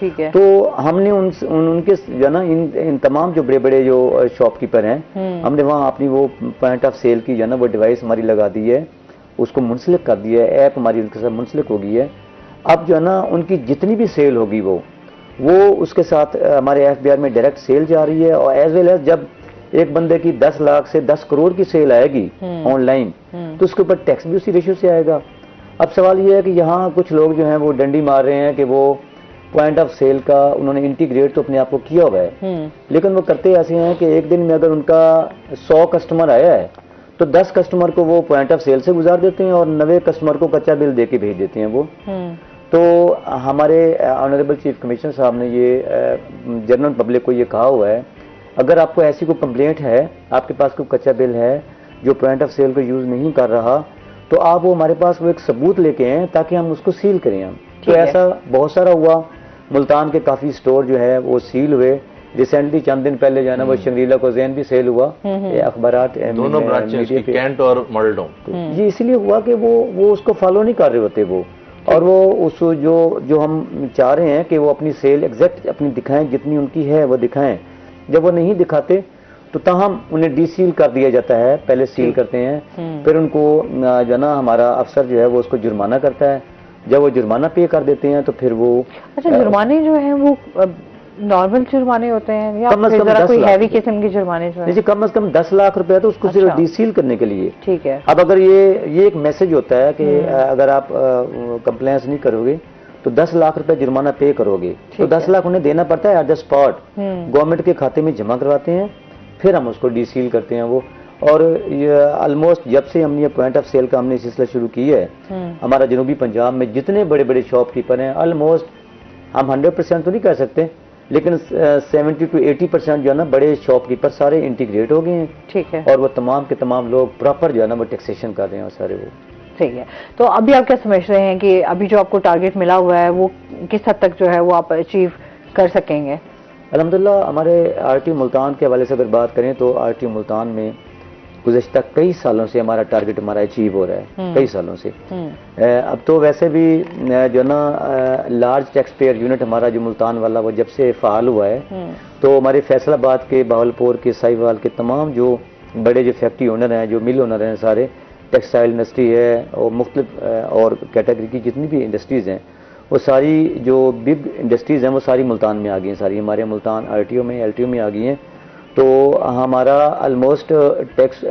ٹھیک ہے. تو ہم نے ان کے جو ہے نا ان تمام جو بڑے بڑے جو شاپ کیپر ہیں ہم نے وہاں اپنی وہ پوائنٹ آف سیل کی جو ہے نا وہ ڈیوائس ہماری لگا دی ہے, اس کو منسلک کر دیا ہے, ایپ ہماری ان کے ساتھ منسلک ہو گئی ہے. اب جو ہے نا ان کی جتنی بھی سیل ہوگی وہ اس کے ساتھ ہمارے ایف بی آر میں ڈائریکٹ سیل جا رہی ہے, اور ایز ویل ایز جب ایک بندے کی 10 لاکھ سے 10 کروڑ کی سیل آئے گی آن لائن تو اس کے اوپر ٹیکس بھی اسی ریشو سے آئے گا. اب سوال یہ ہے کہ یہاں کچھ لوگ جو ہیں وہ ڈنڈی مار رہے ہیں کہ وہ پوائنٹ آف سیل کا انہوں نے انٹیگریٹ تو اپنے آپ کو کیا ہوا ہے, لیکن وہ کرتے ایسے ہیں کہ ایک دن میں اگر ان کا 100 کسٹمر آیا ہے تو 10 کسٹمر کو وہ پوائنٹ آف سیل سے گزار دیتے ہیں اور 90 کسٹمر کو کچا بل دے کے بھیج دیتے ہیں وہ. تو ہمارے آنریبل چیف کمشنر صاحب نے یہ جنرل پبلک کو یہ کہا ہوا ہے, اگر آپ کو ایسی کوئی کمپلینٹ ہے, آپ کے پاس کوئی کچا بل ہے جو پوائنٹ آف سیل کو یوز نہیں کر رہا, تو آپ وہ ہمارے پاس وہ ایک ثبوت لے کے آئیں تاکہ ہم اس کو سیل کریں. ہم تو ایسا بہت سارا ہوا, ملتان کے کافی سٹور جو ہے وہ سیل ہوئے. ریسنٹلی چند دن پہلے جو ہے نا وہ شنگریلا کو زین بھی سیل ہوا, اخبارات دونوں برانچیں کینٹ اور ماڈل ٹاؤن. یہ اس لیے ہوا کہ وہ اس کو فالو نہیں کر رہے ہوتے وہ, اور وہ اس جو ہم چاہ رہے ہیں کہ وہ اپنی سیل ایگزیکٹ اپنی دکھائیں جتنی ان کی ہے وہ دکھائیں, جب وہ نہیں دکھاتے تو تاہم انہیں ڈی سیل کر دیا جاتا ہے. پہلے سیل کرتے ہیں, پھر ان کو جو ہے نا ہمارا افسر جو ہے وہ اس کو جرمانہ کرتا ہے. جب وہ جرمانہ پے کر دیتے ہیں تو پھر وہ اچھا جرمانے جو ہیں وہ نارمل جرمانے ہوتے ہیں یا ذرا کوئی ہیوی قسم کے جرمانے جو ہیں؟ جی کم از کم 10 لاکھ روپے تو اس کو صرف ڈی سیل کرنے کے لیے. ٹھیک ہے. اب اگر یہ ایک میسج ہوتا ہے کہ اگر آپ کمپلینس نہیں کرو گے تو 10 لاکھ روپے جرمانہ پے کرو گے, تو 10 لاکھ انہیں دینا پڑتا ہے ایٹ دا اسپاٹ, گورنمنٹ کے کھاتے میں جمع کرواتے ہیں, پھر ہم اس کو ڈی سیل کرتے ہیں وہ. اور آلموسٹ جب سے ہم نے یہ پوائنٹ آف سیل کا ہم نے سلسلہ شروع کی ہے, ہمارا جنوبی پنجاب میں جتنے بڑے بڑے شاپ کیپر ہیں آلموسٹ ہم 100% تو نہیں کہہ سکتے لیکن 70 to 80% جو ہے نا بڑے شاپ کیپر سارے انٹیگریٹ ہو گئے ہیں. ٹھیک ہے. اور وہ تمام کے تمام لوگ پراپر جو ہے نا وہ ٹیکسیشن کر رہے ہیں سارے وہ. ٹھیک ہے. تو ابھی آپ کیا سمجھ رہے ہیں کہ ابھی جو آپ کو ٹارگیٹ ملا ہوا ہے وہ کس حد تک جو ہے وہ آپ اچیو کر سکیں گے؟ الحمدللہ ہمارے آر ٹی ملتان کے حوالے سے اگر بات کریں تو آر ٹی ملتان میں گزشتہ کئی سالوں سے ہمارا ٹارگیٹ ہمارا اچیو ہو رہا ہے, کئی سالوں سے. اب تو ویسے بھی جو نا لارج ٹیکس پیئر یونٹ ہمارا جو ملتان والا وہ جب سے فعال ہوا ہے تو ہمارے فیصل آباد کے, بہاولپور کے, ساہیوال کے تمام جو بڑے جو فیکٹری اونر ہیں, جو مل اونر ہیں, سارے ٹیکسٹائل انڈسٹری ہے اور مختلف اور کیٹیگری کی جتنی بھی انڈسٹریز ہیں وہ ساری جو بگ انڈسٹریز ہیں وہ ساری ملتان میں آ گئی ہیں. ساری ہمارے ملتان آر ٹی او میں ایل ٹی او میں آ گئی ہیں. تو ہمارا آلموسٹ ٹیکس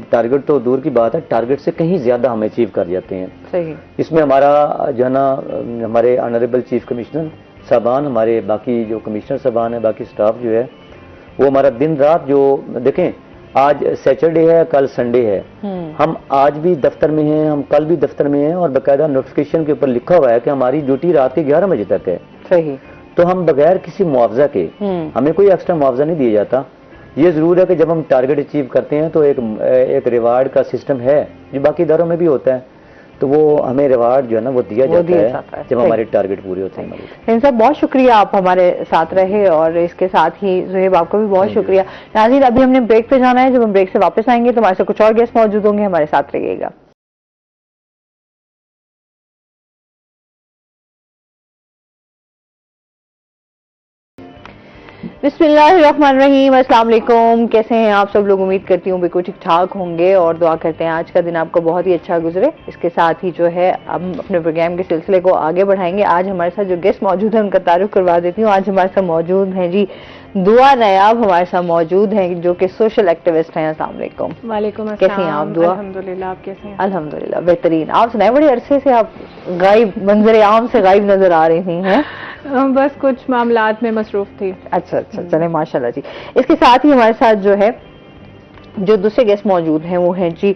ٹارگٹ تو دور کی بات ہے, ٹارگٹ سے کہیں زیادہ ہم اچیو کر جاتے ہیں. صحیح. اس میں ہمارا جو ہے نا ہمارے آنریبل چیف کمشنر صاحبان, ہمارے باقی جو کمشنر صاحبان ہیں, باقی سٹاف جو ہے وہ ہمارا دن رات جو دیکھیں آج سیٹرڈے ہے, کل سنڈے ہے, ہم آج بھی دفتر میں ہیں, ہم کل بھی دفتر میں ہیں, اور باقاعدہ نوٹیفیکیشن کے اوپر لکھا ہوا ہے کہ ہماری ڈیوٹی رات کے 11 بجے تک ہے. صحیح. تو ہم بغیر کسی معاوضہ کے, ہمیں کوئی ایکسٹرا معاوضہ نہیں دیا جاتا. یہ ضرور ہے کہ جب ہم ٹارگٹ اچیو کرتے ہیں تو ایک ریوارڈ کا سسٹم ہے جو باقی اداروں میں بھی ہوتا ہے, تو وہ ہمیں ریوارڈ جو ہے نا وہ دیا جاتا ہے جب ہمارے ٹارگٹ پورے ہوتے ہیں. صاحب بہت شکریہ, آپ ہمارے ساتھ رہے, اور اس کے ساتھ ہی زہیب آپ کو بھی بہت شکریہ. ناظرین ابھی ہم نے بریک پہ جانا ہے, جب ہم بریک سے واپس آئیں گے تو ہمارے ساتھ کچھ اور گیسٹ موجود ہوں گے, ہمارے ساتھ رہیے گا. بسم اللہ الرحمن الرحیم. السلام علیکم. کیسے ہیں آپ سب لوگ؟ امید کرتی ہوں بالکل ٹھیک ٹھاک ہوں گے, اور دعا کرتے ہیں آج کا دن آپ کو بہت ہی اچھا گزرے. اس کے ساتھ ہی جو ہے ہم اپنے پروگرام کے سلسلے کو آگے بڑھائیں گے. آج ہمارے ساتھ جو گیسٹ موجود ہیں ان کا تعارف کروا دیتی ہوں. آج ہمارے ساتھ موجود ہیں جی دعا نیاب, ہمارے ساتھ موجود ہیں جو کہ سوشل ایکٹیوسٹ ہیں. السلام علیکم. وعلیکم السلام. کیسے ہیں آپ؟ دعا الحمدللہ, آپ کیسے ہیں؟ الحمدللہ بہترین. آپ سنائیں, بڑے عرصے سے آپ غائب, منظر عام سے غائب نظر آ رہی ہیں. بس کچھ معاملات میں مصروف تھی. اچھا اچھا, چلیں ماشاءاللہ جی. اس کے ساتھ ہی ہمارے ساتھ جو ہے جو دوسرے گیسٹ موجود ہیں وہ ہیں جی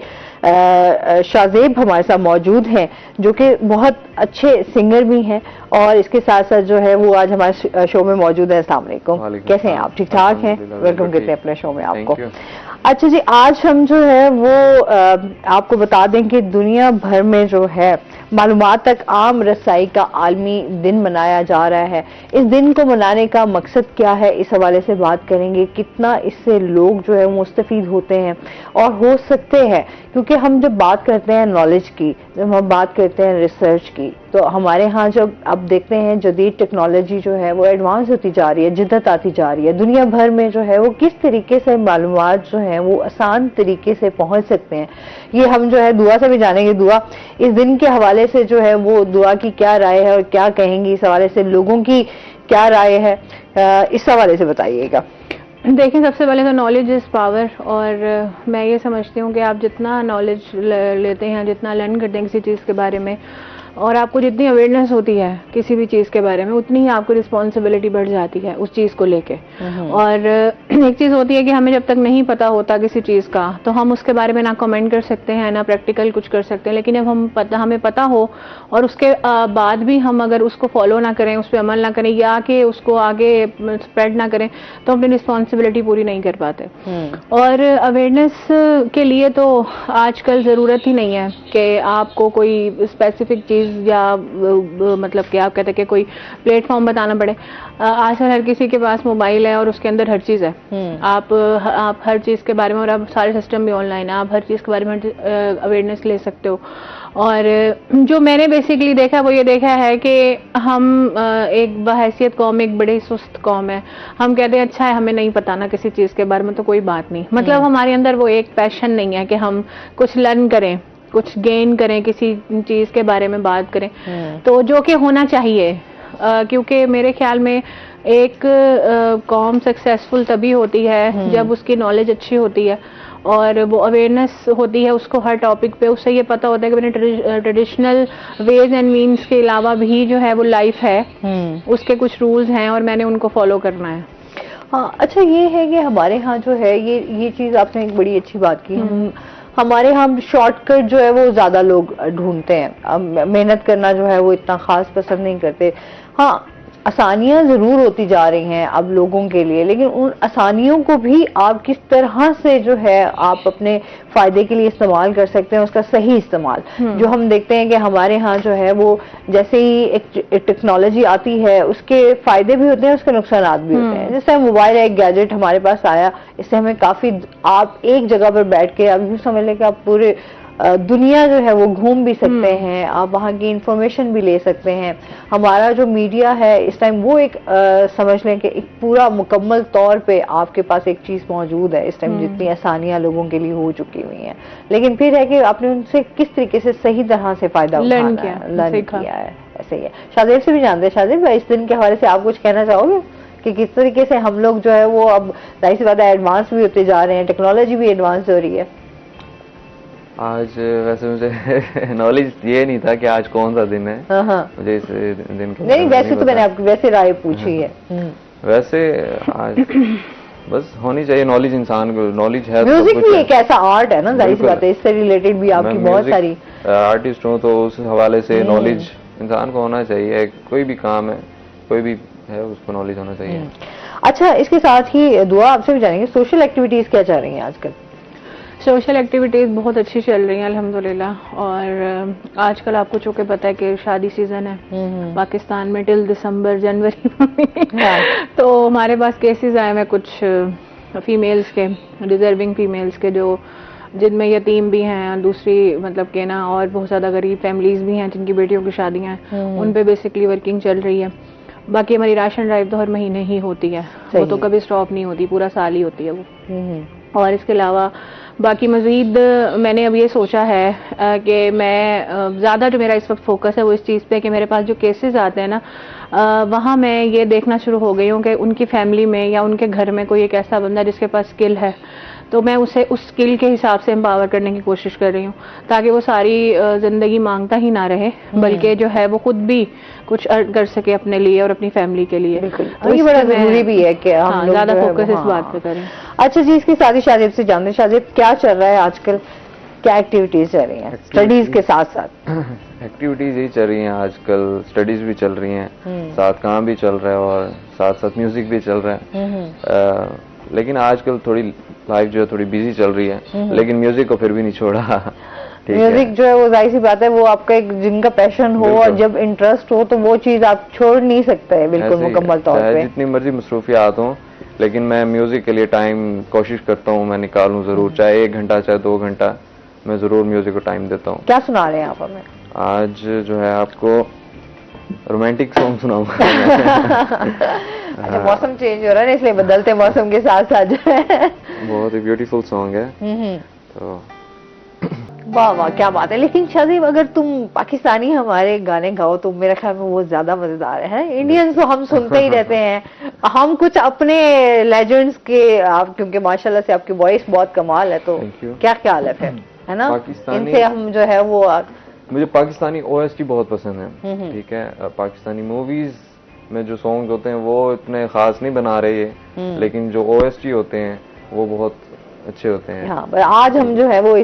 شاہزیب ہمارے ساتھ موجود ہیں, جو کہ بہت اچھے سنگر بھی ہیں, اور اس کے ساتھ ساتھ جو ہے وہ آج ہمارے شو میں موجود ہیں. السلام علیکم. کیسے ہیں آپ؟ ٹھیک ٹھاک ہیں؟ ویلکم کرتے ہیں اپنے شو میں آپ کو. اچھا جی, آج ہم جو ہے وہ آپ کو بتا دیں کہ دنیا بھر میں جو ہے معلومات تک عام رسائی کا عالمی دن منایا جا رہا ہے. اس دن کو منانے کا مقصد کیا ہے, اس حوالے سے بات کریں گے. کتنا اس سے لوگ جو ہے مستفید ہوتے ہیں اور ہو سکتے ہیں, کیونکہ ہم جب بات کرتے ہیں نالج کی, جب ہم بات کرتے ہیں ریسرچ کی, تو ہمارے ہاں جب اب دیکھتے ہیں جدید ٹیکنالوجی جو ہے وہ ایڈوانس ہوتی جا رہی ہے، جدت آتی جا رہی ہے، دنیا بھر میں جو ہے وہ کس طریقے سے معلومات جو ہیں وہ آسان طریقے سے پہنچ سکتے ہیں، یہ ہم جو ہے دعا سے بھی جانیں گے. دعا، اس دن کے حوالے سے جو ہے وہ دعا کی کیا رائے ہے اور کیا کہیں گی اس حوالے سے، لوگوں کی کیا رائے ہے، اس حوالے سے بتائیے گا. دیکھیں، سب سے پہلے تو نالج از پاور، اور میں یہ سمجھتی ہوں کہ آپ جتنا نالج لیتے ہیں، جتنا لرن کرتے ہیں کسی چیز کے بارے میں، اور آپ کو جتنی اویئرنیس ہوتی ہے کسی بھی چیز کے بارے میں، اتنی ہی آپ کو رسپانسبلٹی بڑھ جاتی ہے اس چیز کو لے کے. اور ایک چیز ہوتی ہے کہ ہمیں جب تک نہیں پتا ہوتا کسی چیز کا تو ہم اس کے بارے میں نہ کمنٹ کر سکتے ہیں، نہ پریکٹیکل کچھ کر سکتے ہیں. لیکن جب ہمیں پتا ہو اور اس کے بعد بھی ہم اگر اس کو فالو نہ کریں، اس پہ عمل نہ کریں، یا کہ اس کو آگے اسپریڈ نہ کریں، تو اپنی رسپانسبلٹی پوری نہیں کر پاتے. اور اویئرنیس کے لیے تو آج کل ضرورت ہی نہیں ہے کہ آپ کو کوئی اسپیسیفک چیز یا مطلب کہ آپ کہتے ہیں کہ کوئی پلیٹ فارم بتانا پڑے. آج کل ہر کسی کے پاس موبائل ہے اور اس کے اندر ہر چیز ہے. آپ ہر چیز کے بارے میں، اور اب سارے سسٹم بھی آن لائن ہے، آپ ہر چیز کے بارے میں اویئرنیس لے سکتے ہو. اور جو میں نے بیسیکلی دیکھا وہ یہ دیکھا ہے کہ ہم ایک بحیثیت قوم، ایک بڑی سست قوم ہے. ہم کہتے ہیں اچھا ہے ہمیں نہیں پتا نا کسی چیز کے بارے میں، تو کوئی بات نہیں. مطلب ہمارے اندر وہ ایک پیشن نہیں ہے کہ ہم کچھ لرن کریں، کچھ گین کریں، کسی چیز کے بارے میں بات کریں. تو جو کہ ہونا چاہیے، کیونکہ میرے خیال میں ایک قوم سکسیسفل تبھی ہوتی ہے جب اس کی نالج اچھی ہوتی ہے اور وہ اویئرنیس ہوتی ہے اس کو ہر ٹاپک پہ. اس سے یہ پتا ہوتا ہے کہ اپنے ٹریڈیشنل ویز اینڈ مینس کے علاوہ بھی جو ہے وہ لائف ہے، اس کے کچھ رولز ہیں اور میں نے ان کو فالو کرنا ہے. ہاں اچھا، یہ ہے کہ ہمارے ہاں جو ہے یہ چیز آپ نے ایک بڑی اچھی بات کی. ہمارے ہاں شارٹ کٹ جو ہے وہ زیادہ لوگ ڈھونڈتے ہیں، محنت کرنا جو ہے وہ اتنا خاص پسند نہیں کرتے. ہاں آسانیاں ضرور ہوتی جا رہی ہیں اب لوگوں کے لیے، لیکن ان آسانیوں کو بھی آپ کس طرح سے جو ہے آپ اپنے فائدے کے لیے استعمال کر سکتے ہیں، اس کا صحیح استعمال. جو ہم دیکھتے ہیں کہ ہمارے ہاں جو ہے وہ جیسے ہی ایک ٹیکنالوجی آتی ہے اس کے فائدے بھی ہوتے ہیں، اس کے نقصانات بھی ہوتے ہیں. جیسے موبائل ایک گیجٹ ہمارے پاس آیا، اس سے ہمیں کافی، آپ ایک جگہ پر بیٹھ کے آپ یوں سمجھ لیں کہ آپ پورے دنیا جو ہے وہ گھوم بھی سکتے ہیں، آپ وہاں کی انفارمیشن بھی لے سکتے ہیں. ہمارا جو میڈیا ہے اس ٹائم وہ ایک سمجھ لیں کہ ایک پورا مکمل طور پہ آپ کے پاس ایک چیز موجود ہے اس ٹائم، جتنی آسانیاں لوگوں کے لیے ہو چکی ہوئی ہیں. لیکن پھر ہے کہ آپ نے ان سے کس طریقے سے صحیح طرح سے فائدہ لرن کیا ہے. ایسے ہی ہے. شادیب سے بھی جانتے ہیں. شادیب، اس دن کے حوالے سے آپ کچھ کہنا چاہو گے کہ کس طریقے سے ہم لوگ جو ہے وہ اب ظاہر سی بات ہے ایڈوانس بھی ہوتے جا رہے ہیں، ٹیکنالوجی بھی ایڈوانس ہو رہی ہے. آج ویسے مجھے نالج یہ نہیں تھا کہ آج کون سا دن ہے. مجھے اس دن کے نہیں، ویسے تو میں نے آپ کی ویسے رائے پوچھی ہے. ویسے آج بس ہونی چاہیے نالج، انسان کو نالج ہے. میوزک بھی ایک ایسا آرٹ ہے نا، ظاہر سی بات ہے اس سے ریلیٹڈ بھی آپ کی بہت ساری آرٹسٹ ہوں، تو اس حوالے سے نالج انسان کو ہونا چاہیے. کوئی بھی کام ہے، کوئی بھی ہے، اس کو نالج ہونا چاہیے. اچھا، اس کے ساتھ ہی دعا آپ سے بھی جانیں گے، سوشل ایکٹیویٹیز کیا چل رہی ہیں آج کل؟ سوشل ایکٹیویٹیز بہت اچھی چل رہی ہیں الحمدللہ. اور آج کل آپ کو چونکہ پتہ ہے کہ شادی سیزن ہے پاکستان میں ٹل دسمبر جنوری تو ہمارے پاس کیسز آئے ہیں کچھ فیمیلز کے، ڈیزرونگ فیمیلز کے، جن میں یتیم بھی ہیں، دوسری مطلب کہ نا اور بہت زیادہ غریب فیملیز بھی ہیں جن کی بیٹیوں کی شادیاں ہیں، ان پہ بیسکلی ورکنگ چل رہی ہے. باقی ہماری راشن ڈرائیو تو ہر مہینے ہی ہوتی ہے، وہ تو کبھی سٹاپ نہیں ہوتی، پورا سال ہی ہوتی ہے وہ. اور اس کے علاوہ باقی مزید میں نے اب یہ سوچا ہے کہ میں زیادہ جو میرا اس وقت فوکس ہے وہ اس چیز پہ کہ میرے پاس جو کیسز آتے ہیں نا، وہاں میں یہ دیکھنا شروع ہو گئی ہوں کہ ان کی فیملی میں یا ان کے گھر میں کوئی ایک ایسا بندہ جس کے پاس اسکل ہے، تو میں اسے اس اسکل کے حساب سے امپاور کرنے کی کوشش کر رہی ہوں تاکہ وہ ساری زندگی مانگتا ہی نہ رہے، بلکہ جو ہے وہ خود بھی کچھ ارن کر سکے اپنے لیے اور اپنی فیملی کے لیے. تو یہ بڑا ضروری بھی ہے کہ ہم لوگ زیادہ فوکس اس بات پہ کریں. اچھا جی، اس کی ساتھ ہی شادیب سے جانتے ہیں. شادیب، کیا چل رہا ہے آج کل، کیا ایکٹیویٹیز چل رہی ہیں اسٹڈیز کے ساتھ ساتھ؟ ایکٹیویٹیز یہی چل رہی ہیں آج کل، اسٹڈیز بھی چل رہی ہیں، ساتھ کام بھی چل رہا ہے اور ساتھ ساتھ میوزک بھی چل رہا ہے. لیکن آج کل تھوڑی لائف جو ہے تھوڑی بیزی چل رہی ہے، لیکن میوزک کو پھر بھی نہیں چھوڑا. میوزک جو ہے وہ ظاہر سی بات ہے وہ آپ کا ایک جن کا پیشن ہو اور جب انٹرسٹ ہو تو وہ چیز آپ چھوڑ نہیں سکتے بالکل مکمل طور پہ. جتنی مرضی مصروفیات ہوں لیکن میں میوزک کے لیے ٹائم کوشش کرتا ہوں میں نکالوں ضرور، چاہے 1 گھنٹہ چاہے 2 گھنٹہ میں ضرور میوزک کو ٹائم دیتا ہوں. کیا سنا رہے ہیں آپ ہمیں؟ آج جو ہے آپ کو رومانٹک سانگ سناؤں گا. اچھا موسم چینج ہو رہا ہے نا اس لیے بدلتے موسم کے ساتھ ساتھ جو ہے بہت ہی بیوٹیفل سانگ ہے. تو واہ واہ کیا بات ہے. لیکن شاذیب اگر تم پاکستانی ہمارے گانے گاؤ تو میرا خیال میں وہ زیادہ مزیدار ہے. انڈینس تو ہم سنتے ہی رہتے ہیں, ہم کچھ اپنے لیجنڈس کے, آپ کیونکہ ماشاءاللہ سے آپ کی وائس بہت کمال ہے, تو Thank you. کیا خیال ہے پھر, ہے نا, ان سے ہم جو ہے وہ مجھے پاکستانی او ایس ٹی بہت پسند ہے. ٹھیک ہے, پاکستانی موویز میں جو سانگ ہوتے ہیں وہ اتنے خاص نہیں بنا رہے یہ, لیکن جو او ایس ٹی ہوتے ہیں وہ بہت اچھے ہوتے ہیں. ہاں آج ہم جو ہے وہ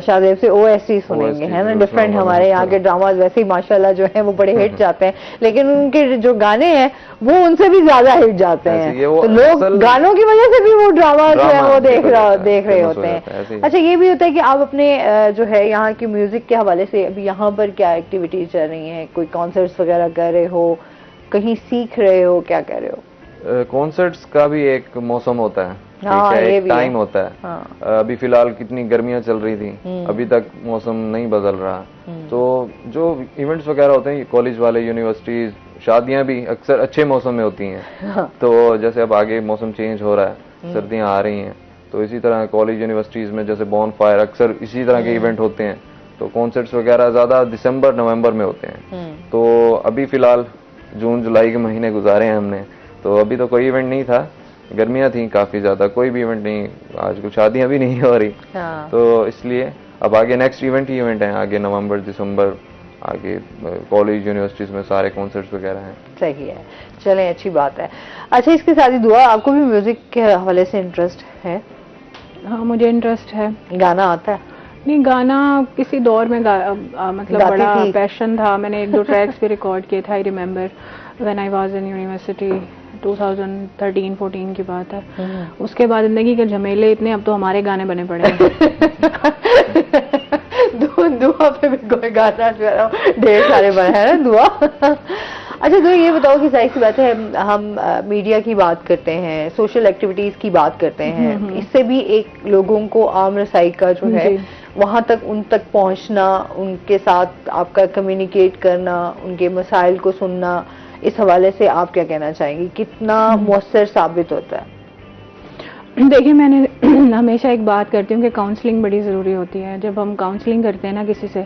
شاذیب سے او ایس ٹی سنیں گے, ہے نا. ڈفرینٹ ہمارے یہاں کے ڈراماز ویسے ہی ماشاءاللہ جو ہیں وہ بڑے ہٹ جاتے ہیں, لیکن ان کے جو گانے ہیں وہ ان سے بھی زیادہ ہٹ جاتے ہیں, تو لوگ گانوں کی وجہ سے بھی وہ ڈراما جو ہے وہ دیکھ رہے ہوتے ہیں. اچھا یہ بھی ہوتا ہے کہ آپ اپنے جو ہے یہاں کی میوزک کے حوالے سے ابھی یہاں پر کیا ایکٹیویٹیز چل رہی ہیں, کوئی کانسرٹس وغیرہ کر رہے ہو, کہیں سیکھ رہے ہو, کیا کر رہے ہو؟ کانسرٹس کا بھی ایک موسم ہوتا ہے, ایک ٹائم ہوتا ہے. ابھی فی الحال کتنی گرمیاں چل رہی تھیں, ابھی تک موسم نہیں بدل رہا. تو جو ایونٹس وغیرہ ہوتے ہیں کالج والے, یونیورسٹیز, شادیاں بھی اکثر اچھے موسم میں ہوتی ہیں. تو جیسے اب آگے موسم چینج ہو رہا ہے, سردیاں آ رہی ہیں, تو اسی طرح کالج یونیورسٹیز میں جیسے بون فائر اکثر اسی طرح کے ایونٹ ہوتے ہیں. تو کانسرٹس وغیرہ زیادہ دسمبر نومبر میں ہوتے ہیں. تو ابھی فی الحال جون جولائی کے مہینے گزارے ہیں ہم نے, تو ابھی تو کوئی ایونٹ نہیں تھا, گرمیاں تھیں کافی زیادہ, کوئی بھی ایونٹ نہیں, آج کل شادیاں بھی نہیں ہو رہی. تو اس لیے اب آگے نیکسٹ ایونٹ ہی ایونٹ ہیں, آگے نومبر دسمبر, آگے کالج یونیورسٹیز میں سارے کانسرٹس وغیرہ ہیں. صحیح ہے, چلیں اچھی بات ہے. اچھا اس کے ساتھ ہی دعا, آپ کو بھی میوزک کے حوالے سے انٹرسٹ ہے؟ ہاں مجھے انٹرسٹ ہے. گانا آتا ہے؟ نہیں, گانا کسی دور میں مطلب بڑا پیشن تھا. میں نے 1-2 ٹریکس بھی ریکارڈ کیے تھے. I remember when I was in university 2013-14 کی بات ہے. اس کے بعد زندگی کے جھمیلے اتنے, اب تو ہمارے گانے بنے پڑے ہیں. دعا پہ بھی کوئی گانا جو ہے ڈھیر سارے بنے ہیں نا, دعا. اچھا تو یہ بتاؤ کہ ظاہر سی بات ہے ہم میڈیا کی بات کرتے ہیں, سوشل ایکٹیویٹیز کی بات کرتے ہیں, اس سے بھی ایک لوگوں کو عام رسائی کا جو ہے وہاں تک ان تک پہنچنا, ان کے ساتھ آپ کا کمیونیکیٹ کرنا, ان کے مسائل کو سننا, اس حوالے سے آپ کیا کہنا چاہیں گی, کتنا مؤثر ثابت ہوتا ہے؟ دیکھیے میں نے ہمیشہ ایک بات کرتی ہوں کہ کاؤنسلنگ بڑی ضروری ہوتی ہے. جب ہم کاؤنسلنگ کرتے ہیں نا کسی سے,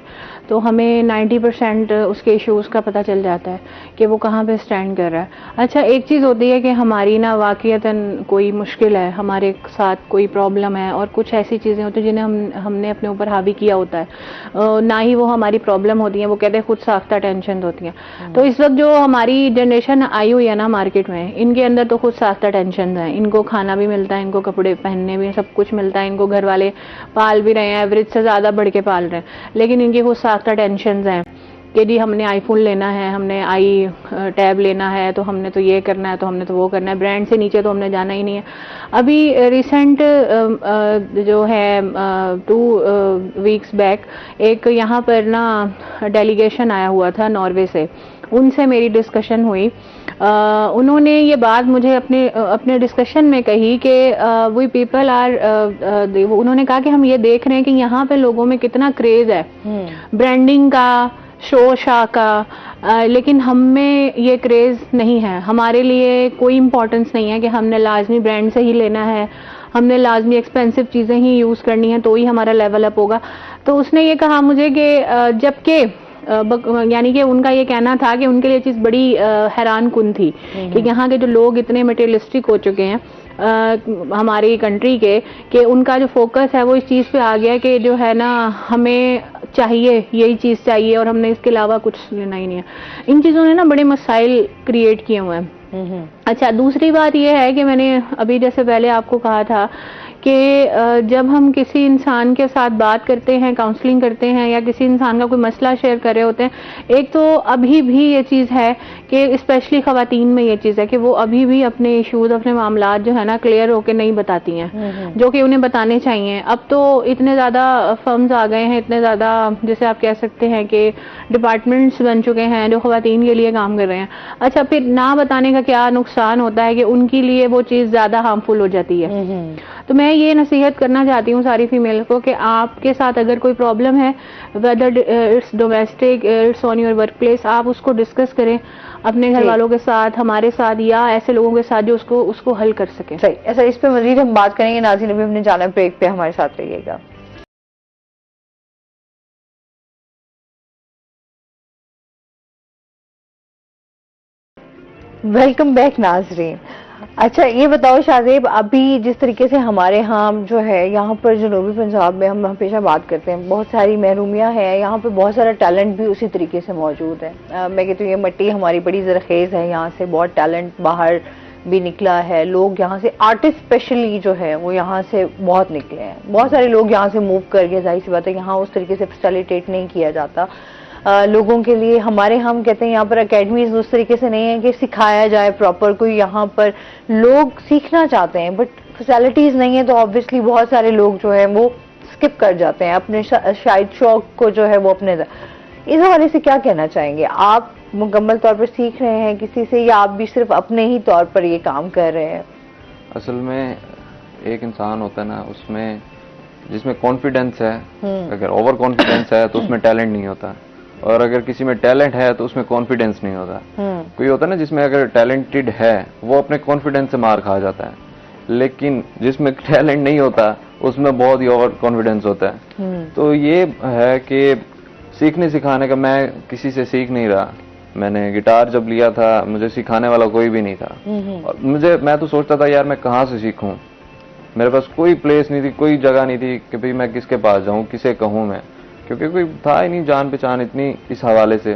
تو ہمیں 90% اس کے ایشوز کا پتہ چل جاتا ہے کہ وہ کہاں پہ سٹینڈ کر رہا ہے. اچھا ایک چیز ہوتی ہے کہ ہماری نا واقعتاً کوئی مشکل ہے, ہمارے ساتھ کوئی پرابلم ہے, اور کچھ ایسی چیزیں ہوتی ہیں جنہیں ہم نے اپنے اوپر حاوی کیا ہوتا ہے, نہ ہی وہ ہماری پرابلم ہوتی ہیں, وہ کہتے ہیں خود ساختہ ٹینشن ہوتی ہیں. تو اس وقت جو ہماری جنریشن آئی ہوئی ہے نا مارکیٹ میں, ان کے اندر تو خود ساختہ ٹینشن ہیں. ان کو کھانا بھی ملتا ہے, ان کو کپڑے پہننے بھی سب کچھ ملتا ہے, ان کو گھر والے پال بھی رہے ہیں, ایوریج سے زیادہ بڑھ کے پال رہے ہیں, لیکن ان کی خود ساختہ ٹینشنز ہیں کہ جی ہم نے آئی فون لینا ہے, ہم نے آئی ٹیب لینا ہے, تو ہم نے تو یہ کرنا ہے, تو ہم نے تو وہ کرنا ہے, برانڈ سے نیچے تو ہم نے جانا ہی نہیں ہے. ابھی ریسنٹ جو ہے 2 ویکس بیک ایک یہاں پر نا ڈیلیگیشن آیا ہوا تھا ناروے سے, ان سے میری ڈسکشن ہوئی. انہوں نے یہ بات مجھے اپنے ڈسکشن میں کہی کہ وی پیپل آر, انہوں نے کہا کہ ہم یہ دیکھ رہے ہیں کہ یہاں پہ لوگوں میں کتنا کریز ہے برانڈنگ کا, شو شاہ کا, لیکن ہم میں یہ کریز نہیں ہے. ہمارے لیے کوئی امپورٹنس نہیں ہے کہ ہم نے لازمی برانڈ سے ہی لینا ہے, ہم نے لازمی ایکسپینسو چیزیں ہی یوز کرنی ہیں تو ہی ہمارا لیول اپ ہوگا. تو اس نے یہ کہا مجھے کہ جبکہ یعنی کہ ان کا یہ کہنا تھا کہ ان کے لیے یہ چیز بڑی حیران کن تھی کہ یہاں کے جو لوگ اتنے مٹیریلسٹک ہو چکے ہیں ہماری کنٹری کے, کہ ان کا جو فوکس ہے وہ اس چیز پہ آ گیا کہ جو ہے نا ہمیں چاہیے یہی چیز چاہیے اور ہم نے اس کے علاوہ کچھ لینا ہی نہیں ہے. ان چیزوں نے نا بڑے مسائل کریٹ کیے ہوئے ہیں. اچھا دوسری بات یہ ہے کہ میں نے ابھی جیسے پہلے آپ کو کہا تھا کہ جب ہم کسی انسان کے ساتھ بات کرتے ہیں, کاؤنسلنگ کرتے ہیں, یا کسی انسان کا کوئی مسئلہ شیئر کر رہے ہوتے ہیں, ایک تو ابھی بھی یہ چیز ہے کہ اسپیشلی خواتین میں یہ چیز ہے کہ وہ ابھی بھی اپنے ایشوز, اپنے معاملات جو ہے نا کلیئر ہو کے نہیں بتاتی ہیں, جو کہ انہیں بتانے چاہیے. اب تو اتنے زیادہ فرمز آ گئے ہیں, اتنے زیادہ جیسے آپ کہہ سکتے ہیں کہ ڈپارٹمنٹس بن چکے ہیں جو خواتین کے لیے کام کر رہے ہیں. اچھا پھر نہ بتانے کا کیا نقصان ہوتا ہے کہ ان کے لیے وہ چیز زیادہ ہارمفل ہو جاتی ہے. تو میں یہ نصیحت کرنا چاہتی ہوں ساری فیمیل کو کہ آپ کے ساتھ اگر کوئی پرابلم ہے, whether it's domestic, it's on your workplace, آپ اس کو ڈسکس کریں اپنے گھر والوں کے ساتھ, ہمارے ساتھ, یا ایسے لوگوں کے ساتھ جو اس کو حل کر سکیں. صحیح. ایسا اس پہ مزید ہم بات کریں گے. ناظرین ابھی ہم نے جانا بریک پہ, ہمارے ساتھ رہیے گا. ویلکم بیک ناظرین. اچھا یہ بتاؤ شاہزیب, ابھی جس طریقے سے ہمارے ہاں جو ہے یہاں پر جنوبی پنجاب میں ہم ہمیشہ بات کرتے ہیں, بہت ساری محرومیاں ہیں, یہاں پہ بہت سارا ٹیلنٹ بھی اسی طریقے سے موجود ہے. میں کہتی ہوں یہ مٹی ہماری بڑی زرخیز ہے, یہاں سے بہت ٹیلنٹ باہر بھی نکلا ہے. لوگ یہاں سے آرٹسٹ اسپیشلی جو ہے وہ یہاں سے بہت نکلے ہیں. بہت سارے لوگ یہاں سے موو کر کے, ظاہر سی بات ہے یہاں اس طریقے سے فیسیلیٹیٹ نہیں کیا جاتا لوگوں کے لیے. ہمارے ہم کہتے ہیں یہاں پر اکیڈمیز اس طریقے سے نہیں ہیں کہ سکھایا جائے پراپر کوئی. یہاں پر لوگ سیکھنا چاہتے ہیں بٹ فیسلٹیز نہیں ہیں, تو آبویسلی بہت سارے لوگ جو ہیں وہ اسکپ کر جاتے ہیں اپنے شاید شوق کو جو ہے وہ اپنے. اس حوالے سے کیا کہنا چاہیں گے؟ آپ مکمل طور پر سیکھ رہے ہیں کسی سے, یا آپ بھی صرف اپنے ہی طور پر یہ کام کر رہے ہیں؟ اصل میں ایک انسان ہوتا ہے نا, اس میں جس میں کانفیڈنس ہے, اگر اوور کانفیڈنس ہے تو اس میں ٹیلنٹ نہیں ہوتا, اور اگر کسی میں ٹیلنٹ ہے تو اس میں کانفیڈنس نہیں ہوتا. کوئی ہوتا ہے نا جس میں اگر ٹیلنٹڈ ہے وہ اپنے کانفیڈنس سے مار کھا جاتا ہے, لیکن جس میں ٹیلنٹ نہیں ہوتا اس میں بہت ہی اوور کانفیڈنس ہوتا ہے. تو یہ ہے کہ سیکھنے سکھانے کا, میں کسی سے سیکھ نہیں رہا. میں نے گٹار جب لیا تھا مجھے سکھانے والا کوئی بھی نہیں تھا, اور میں تو سوچتا تھا یار میں کہاں سے سیکھوں, میرے پاس کوئی پلیس نہیں تھی, کوئی جگہ نہیں تھی کہ بھئی میں کس کے پاس جاؤں, کسے کہوں میں, کیونکہ کوئی تھا ہی نہیں جان پہچان اتنی اس حوالے سے.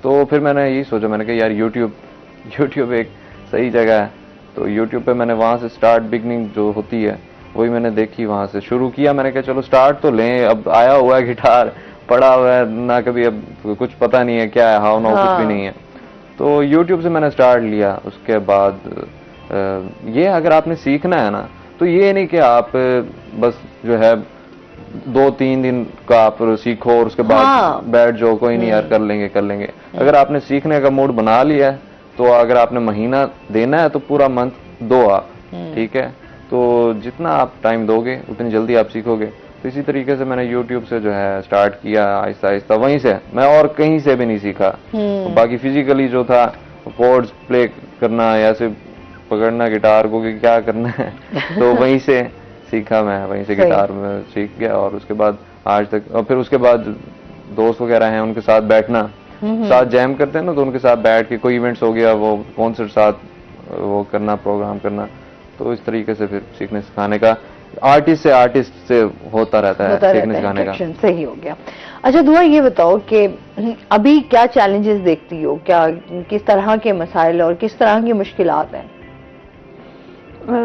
تو پھر میں نے یہی سوچا, میں نے کہا یار یوٹیوب ایک صحیح جگہ ہے. تو یوٹیوب پہ میں نے وہاں سے سٹارٹ بگننگ جو ہوتی ہے وہی میں نے دیکھی, وہاں سے شروع کیا. میں نے کہا چلو سٹارٹ تو لیں, اب آیا ہوا ہے گٹار, پڑا ہوا ہے نہ, کبھی اب کچھ پتہ نہیں ہے کیا ہے, ہاؤ نو کچھ بھی نہیں ہے. تو یوٹیوب سے میں نے سٹارٹ لیا. اس کے بعد یہ اگر آپ نے سیکھنا ہے نا تو یہ نہیں کہ آپ بس جو ہے 2-3 دن کا آپ سیکھو اور اس کے بعد بیٹھ جاؤ, کوئی نہیں یار کر لیں گے. اگر آپ نے سیکھنے کا موڈ بنا لیا ہے تو اگر آپ نے مہینہ دینا ہے تو پورا منتھ دو آپ, ٹھیک ہے. تو جتنا آپ ٹائم دو گے اتنی جلدی آپ سیکھو گے. تو اسی طریقے سے میں نے یوٹیوب سے جو ہے سٹارٹ کیا آہستہ آہستہ, وہیں سے میں اور کہیں سے بھی نہیں سیکھا. باقی فزیکلی جو تھا کورڈز پلے کرنا یا ایسے پکڑنا گٹار کو کہ کیا کرنا ہے, تو وہیں سے سیکھا میں, وہیں سے گٹار میں سیکھ گیا. اور اس کے بعد آج تک, اور پھر اس کے بعد دوست وغیرہ ہیں ان کے ساتھ بیٹھنا, ساتھ جیم کرتے ہیں نا, تو ان کے ساتھ بیٹھ کے کوئی ایونٹس ہو گیا وہ کانسرٹ ساتھ وہ کرنا, پروگرام کرنا. تو اس طریقے سے پھر سیکھنے سکھانے کا آرٹسٹ سے ہوتا رہتا ہے سیکھنے سکھانے کا. صحیح ہو گیا. اچھا دعا یہ بتاؤ کہ ابھی کیا چیلنجز دیکھتی ہو, کیا کس طرح کے مسائل اور کس طرح کی مشکلات ہیں؟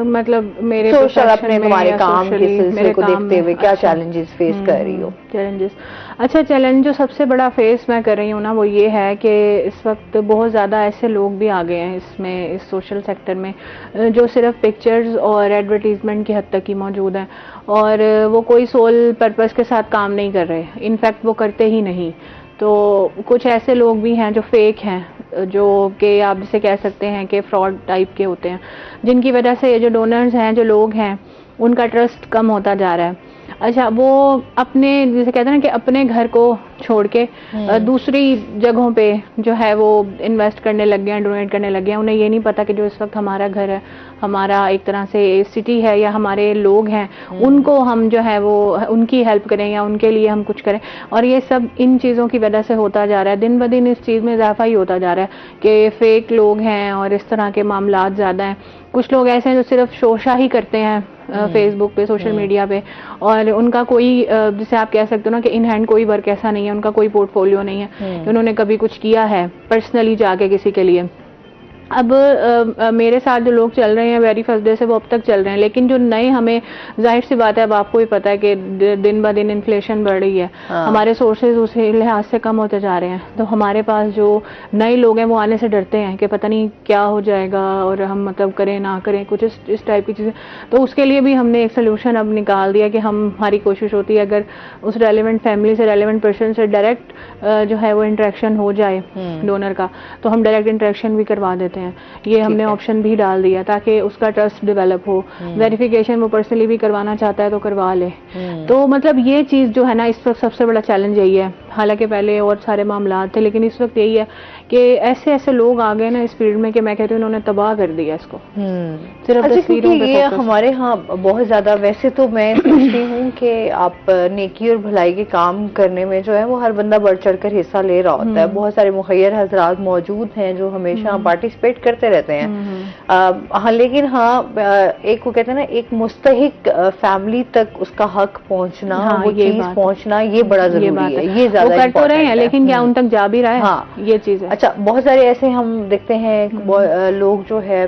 مطلب میرے سوشل اپنے تمہارے کام کے سلسلے کو دیکھتے ہوئے کیا چیلنجز فیس کر رہی ہو؟ چیلنجز, اچھا چیلنج جو سب سے بڑا فیس میں کر رہی ہوں نا وہ یہ ہے کہ اس وقت بہت زیادہ ایسے لوگ بھی آ گئے ہیں اس سوشل سیکٹر میں جو صرف پکچرز اور ایڈورٹیزمنٹ کی حد تک ہی موجود ہیں, اور وہ کوئی سول پرپز کے ساتھ کام نہیں کر رہے, انفیکٹ وہ کرتے ہی نہیں. تو کچھ ایسے لوگ بھی ہیں جو فیک ہیں, جو کہ آپ جسے کہہ سکتے ہیں کہ فراڈ ٹائپ کے ہوتے ہیں, جن کی وجہ سے جو ڈونرز ہیں, جو لوگ ہیں, ان کا ٹرسٹ کم ہوتا جا رہا ہے. اچھا وہ اپنے جسے کہتے ہیں نا کہ اپنے گھر کو چھوڑ کے دوسری جگہوں پہ جو ہے وہ انویسٹ کرنے لگ گئے ہیں, ڈونیٹ کرنے لگ گئے ہیں. انہیں یہ نہیں پتا کہ جو اس وقت ہمارا گھر ہے, ہمارا ایک طرح سے سٹی ہے یا ہمارے لوگ ہیں, ان کو ہم جو ہے وہ ان کی ہیلپ کریں یا ان کے لیے ہم کچھ کریں. اور یہ سب ان چیزوں کی وجہ سے ہوتا جا رہا ہے, دن بدن اس چیز میں اضافہ ہی ہوتا جا رہا ہے کہ فیک لوگ ہیں اور اس طرح کے معاملات زیادہ ہیں. کچھ لوگ ایسے ہیں جو صرف شوشہ ہی کرتے ہیں فیس بک پہ, سوشل میڈیا پہ, اور ان کا کوئی جسے آپ کہہ سکتے ہو نا کہ ان ہینڈ کوئی ورک ایسا نہیں ہے, ان کا کوئی پورٹ فولیو نہیں ہے کہ انہوں نے کبھی کچھ کیا ہے پرسنلی جا کے کسی کے لیے. اب میرے ساتھ جو لوگ چل رہے ہیں ویری فرسٹ ڈے سے وہ اب تک چل رہے ہیں, لیکن جو نئے, ہمیں ظاہر سی بات ہے اب آپ کو بھی پتا ہے کہ دن بہ دن انفلیشن بڑھ رہی ہے, ہمارے سورسز اسی لحاظ سے کم ہوتے جا رہے ہیں. تو ہمارے پاس جو نئے لوگ ہیں وہ آنے سے ڈرتے ہیں کہ پتہ نہیں کیا ہو جائے گا اور ہم مطلب کریں نہ کریں کچھ اس ٹائپ کی چیزیں. تو اس کے لیے بھی ہم نے ایک سلوشن اب نکال دیا کہ ہماری کوشش ہوتی ہے اگر اس ریلیونٹ فیملی سے, ریلیونٹ پرسن سے ڈائریکٹ جو ہے وہ انٹریکشن ہو جائے ڈونر کا, تو ہم ڈائریکٹ انٹریکشن بھی کروا دیتے ہوتے ہیں. یہ ہم نے آپشن بھی ڈال دیا تاکہ اس کا ٹرسٹ ڈیولپ ہو. ویریفیکیشن وہ پرسنلی بھی کروانا چاہتا ہے تو کروا لے. تو مطلب یہ چیز جو ہے نا اس وقت سب سے بڑا چیلنج یہی ہے. حالانکہ پہلے اور سارے معاملات تھے لیکن اس وقت یہی ہے کہ ایسے ایسے لوگ آ گئے نا اس فیلڈ میں کہ میں کہتی ہوں انہوں نے تباہ کر دیا اس کو. صرف تصویروں پہ یہ ہمارے ہاں بہت زیادہ، ویسے تو میں سمجھتی ہوں کہ آپ نیکی اور بھلائی کے کام کرنے میں جو ہے وہ ہر بندہ بڑھ چڑھ کر حصہ لے رہا ہوتا ہے. بہت سارے مخیر حضرات موجود ہیں جو ہمیشہ پارٹیسپیٹ کرتے رہتے ہیں. ہاں لیکن ہاں ایک وہ کہتے ہیں نا ایک مستحق فیملی تک اس کا حق پہنچنا، وہ چیز پہنچنا، یہ بڑا ضروری ہے. یہ زیادہ کر تو رہے ہیں لیکن کیا ان تک جا بھی رہا ہے؟ ہاں یہ چیز ہے. اچھا بہت سارے ایسے ہم دیکھتے ہیں لوگ جو ہے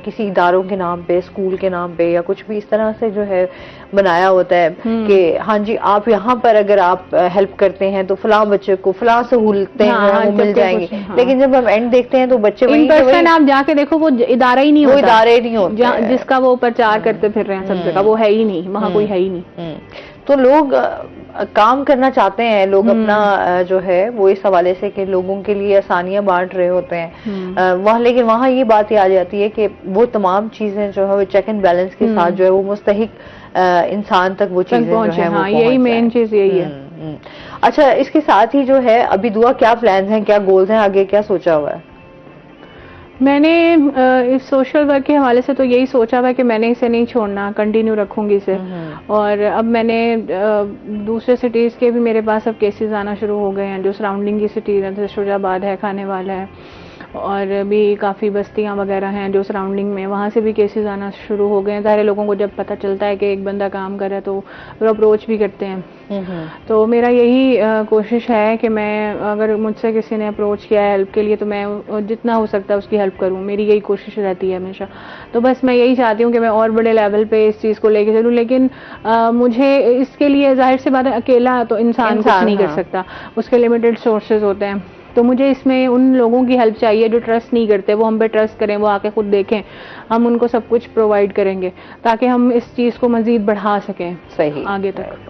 کسی اداروں کے نام پہ، اسکول کے نام پہ یا کچھ بھی اس طرح سے جو ہے بنایا ہوتا ہے کہ ہاں جی آپ یہاں پر اگر آپ ہیلپ کرتے ہیں تو فلاں بچے کو فلاں سہولتیں وہ مل جائیں گی. لیکن جب ہم اینڈ دیکھتے ہیں تو بچے ان پرسن آپ جا کے دیکھو وہ ادارہ ہی نہیں ہوتا، وہ ادارے نہیں ہوتے جس کا وہ پرچار کرتے پھر رہے ہیں سب جگہ، وہ ہے ہی نہیں وہاں، کوئی ہے ہی نہیں. تو لوگ کام کرنا چاہتے ہیں، لوگ اپنا جو ہے وہ اس حوالے سے کہ لوگوں کے لیے آسانیاں بانٹ رہے ہوتے ہیں وہاں، لیکن وہاں یہ بات ہی آ جاتی ہے کہ وہ تمام چیزیں جو ہے وہ چیک اینڈ بیلنس کے ساتھ جو ہے وہ مستحق انسان تک وہ چیزیں جو ہیں وہ یہی مین چیز یہی ہے. اچھا اس کے ساتھ ہی جو ہے ابھی دعا کیا پلانز ہیں، کیا گولز ہیں، آگے کیا سوچا ہوا ہے؟ میں نے اس سوشل ورک کے حوالے سے تو یہی سوچا ہوا ہے کہ میں نے اسے نہیں چھوڑنا، کنٹینیو رکھوں گی اسے. اور اب میں نے دوسرے سٹیز کے بھی میرے پاس اب کیسز آنا شروع ہو گئے ہیں جو سراؤنڈنگ کی سٹیز ہیں، جیسے شجاع آباد ہے، کھانے والا ہے، اور بھی کافی بستیاں وغیرہ ہیں جو سراؤنڈنگ میں، وہاں سے بھی کیسز آنا شروع ہو گئے ہیں. ظاہر لوگوں کو جب پتہ چلتا ہے کہ ایک بندہ کام کر رہا ہے تو وہ اپروچ بھی کرتے ہیں. تو میرا یہی کوشش ہے کہ میں اگر مجھ سے کسی نے اپروچ کیا ہے ہیلپ کے لیے تو میں جتنا ہو سکتا ہے اس کی ہیلپ کروں. میری یہی کوشش رہتی ہے ہمیشہ. تو بس میں یہی چاہتی ہوں کہ میں اور بڑے لیول پہ اس چیز کو لے کے چلوں، لیکن مجھے اس کے لیے ظاہر سی بات ہے اکیلا تو انسان کچھ نہیں کر سکتا، اس کے لمیٹڈ سورسز ہوتے ہیں. تو مجھے اس میں ان لوگوں کی ہیلپ چاہیے جو ٹرسٹ نہیں کرتے، وہ ہم پہ ٹرسٹ کریں، وہ آ کے خود دیکھیں، ہم ان کو سب کچھ پرووائڈ کریں گے تاکہ ہم اس چیز کو مزید بڑھا سکیں صحیح آگے تک.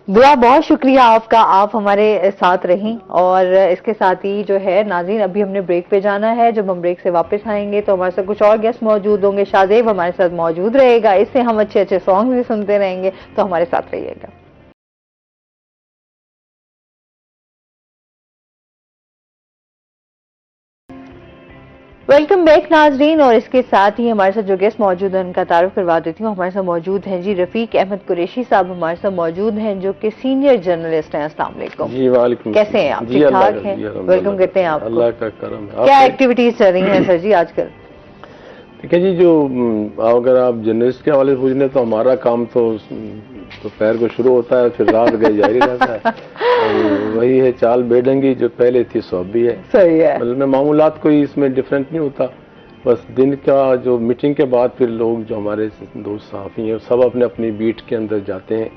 دعا بہت شکریہ آپ کا، آپ ہمارے ساتھ رہیں. اور اس کے ساتھ ہی جو ہے ناظرین ابھی ہم نے بریک پہ جانا ہے. جب ہم بریک سے واپس آئیں گے تو ہمارے ساتھ کچھ اور گیسٹ موجود ہوں گے. شاذیب ہمارے ساتھ موجود رہے گا، اس سے ہم اچھے اچھے سانگ بھی سنتے رہیں گے، تو ہمارے ساتھ رہیے گا. ویلکم بیک ناظرین. اور اس کے ساتھ ہی ہمارے ساتھ جو گیسٹ موجود ہیں ان کا تعارف کروا دیتی ہوں. ہمارے ساتھ موجود ہیں جی رفیق احمد قریشی صاحب، ہمارے ساتھ موجود ہیں جو کہ سینئر جرنلسٹ ہیں. السلام علیکم. جی وعلیکم. کیسے ہیں آپ؟ ٹھیک ٹھاک ہیں؟ ویلکم کرتے ہیں آپ کو. اللہ کا کرم ہے. کیا ایکٹیویٹیز چل رہی ہیں سر جی آج کل؟ ٹھیک ہے جی، جو اگر آپ جرنلسٹ کے حوالے سے پوچھ لیں تو ہمارا کام تو پیر کو شروع ہوتا ہے پھر رات گئے جاری رہتا ہے. اور وہی ہے چال بے ڈنگی جو پہلے تھی سو اب بھی ہے. صحیح ہے. مطلب معمولات کوئی اس میں ڈفرینٹ نہیں ہوتا. بس دن کا جو میٹنگ کے بعد پھر لوگ جو ہمارے دوست صحافی ہیں سب اپنے اپنی بیٹ کے اندر جاتے ہیں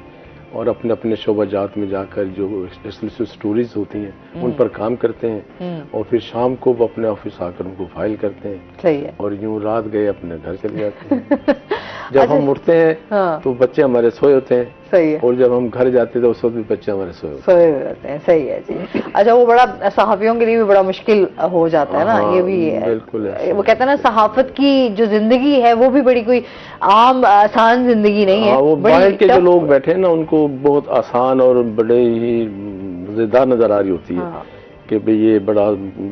اور اپنے اپنے شعبہ جات میں جا کر جو ایکسکلوسیو سٹوریز ہوتی ہیں ان پر کام کرتے ہیں اور پھر شام کو وہ اپنے آفس آ کر ان کو فائل کرتے ہیں. صحیح ہے. اور یوں رات گئے اپنے گھر چلے جاتے ہیں. جب ہم اٹھتے ہیں تو بچے ہمارے سوئے ہوتے ہیں. صحیح ہے. اور جب ہم گھر جاتے ہیں تو اس وقت بھی بچے ہمارے سوئے ہوتے ہیں. صحیح ہے جی. اچھا وہ بڑا صحافیوں کے لیے بھی بڑا مشکل ہو جاتا ہے نا، یہ بھی ہے. بالکل. وہ کہتے ہیں نا صحافت کی جو زندگی ہے وہ بھی بڑی کوئی عام آسان زندگی نہیں ہے. وہ باہر کے جو لوگ بیٹھے ہیں نا ان کو بہت آسان اور بڑے ہی مزیدار نظر آ رہی ہوتی ہے کہ بھئی یہ بڑا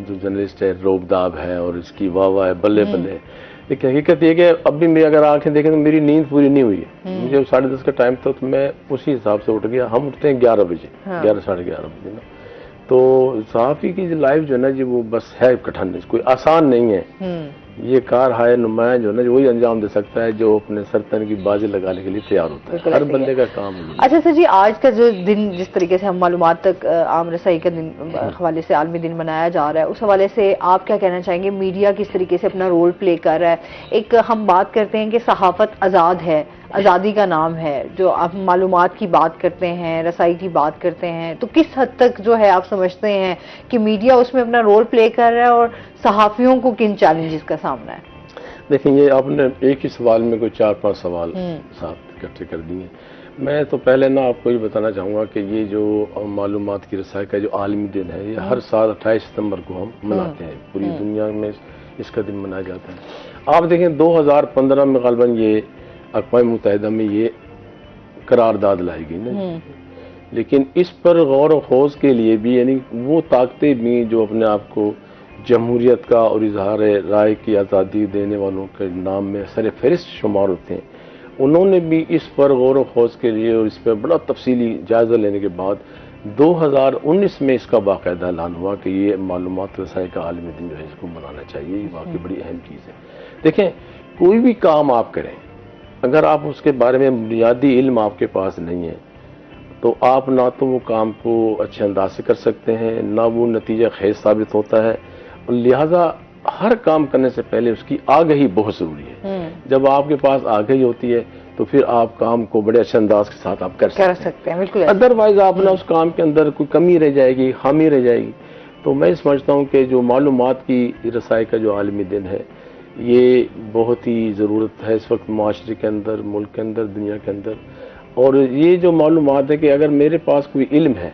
جو جرنلسٹ ہے روب داب ہے اور اس کی واہ واہ ہے بلے بلے. لیکن حقیقت یہ کہ اب بھی میں اگر آنکھیں دیکھیں تو میری نیند پوری نہیں ہوئی ہے. مجھے 10:30 کا ٹائم تھا تو میں اسی حساب سے اٹھ گیا. ہم اٹھتے ہیں 11 بجے 11 ساڑھے 11 بجے نا. تو صحافی کی جو لائف جو ہے نا جی وہ بس ہے کٹھن، کوئی آسان نہیں ہے. یہ کار ہائے نمایاں جو ہے نا وہی انجام دے سکتا ہے جو اپنے سرطن کی بازی لگانے کے لیے تیار ہوتا ہے. ہر بندے کا کام ہے. اچھا سر جی آج کا جو دن جس طریقے سے ہم معلومات تک عام رسائی کا دن حوالے سے عالمی دن منایا جا رہا ہے، اس حوالے سے آپ کیا کہنا چاہیں گے؟ میڈیا کس طریقے سے اپنا رول پلے کر رہا ہے؟ ایک ہم بات کرتے ہیں کہ صحافت آزاد ہے، آزادی کا نام ہے، جو آپ معلومات کی بات کرتے ہیں، رسائی کی بات کرتے ہیں، تو کس حد تک جو ہے آپ سمجھتے ہیں کہ میڈیا اس میں اپنا رول پلے کر رہا ہے اور صحافیوں کو کن چیلنجز کا سامنا ہے؟ دیکھیں یہ آپ نے ایک ہی سوال میں کوئی 4-5 سوال ساتھ اکٹھے کر دیے. میں تو پہلے نا آپ کو یہ بتانا چاہوں گا کہ یہ جو معلومات کی رسائی کا جو عالمی دن ہے یہ ہر سال 28 ستمبر کو ہم مناتے ہیں. پوری دنیا میں اس کا دن منایا جاتا ہے. آپ دیکھیں 2015 میں غالباً یہ اقوام متحدہ میں یہ قرارداد لائی گئی نا, لیکن اس پر غور و خوض کے لیے بھی یعنی وہ طاقتیں بھی جو اپنے آپ کو جمہوریت کا اور اظہار رائے کی آزادی دینے والوں کے نام میں سر فہرست شمار ہوتے ہیں, انہوں نے بھی اس پر غور و خوض کے لیے اور اس پر بڑا تفصیلی جائزہ لینے کے بعد 2019 میں اس کا باقاعدہ اعلان ہوا کہ یہ معلومات رسائی کا عالمی دن جو ہے اس کو منانا چاہیے. یہ واقعی بڑی اہم چیز ہے. دیکھیں کوئی بھی کام آپ کریں, اگر آپ اس کے بارے میں بنیادی علم آپ کے پاس نہیں ہے تو آپ نہ تو وہ کام کو اچھے انداز سے کر سکتے ہیں, نہ وہ نتیجہ خیز ثابت ہوتا ہے. اور لہٰذا ہر کام کرنے سے پہلے اس کی آگہی بہت ضروری ہے. جب آپ کے پاس آگہی ہوتی ہے تو پھر آپ کام کو بڑے اچھے انداز کے ساتھ آپ کر سکتے ہیں. بالکل ادروائز آپ نے اس کام کے اندر کوئی کمی رہ جائے گی, خامی رہ جائے گی. تو میں سمجھتا ہوں کہ جو معلومات کی رسائی کا جو عالمی دن ہے یہ بہت ہی ضرورت ہے اس وقت معاشرے کے اندر, ملک کے اندر, دنیا کے اندر. اور یہ جو معلومات ہے کہ اگر میرے پاس کوئی علم ہے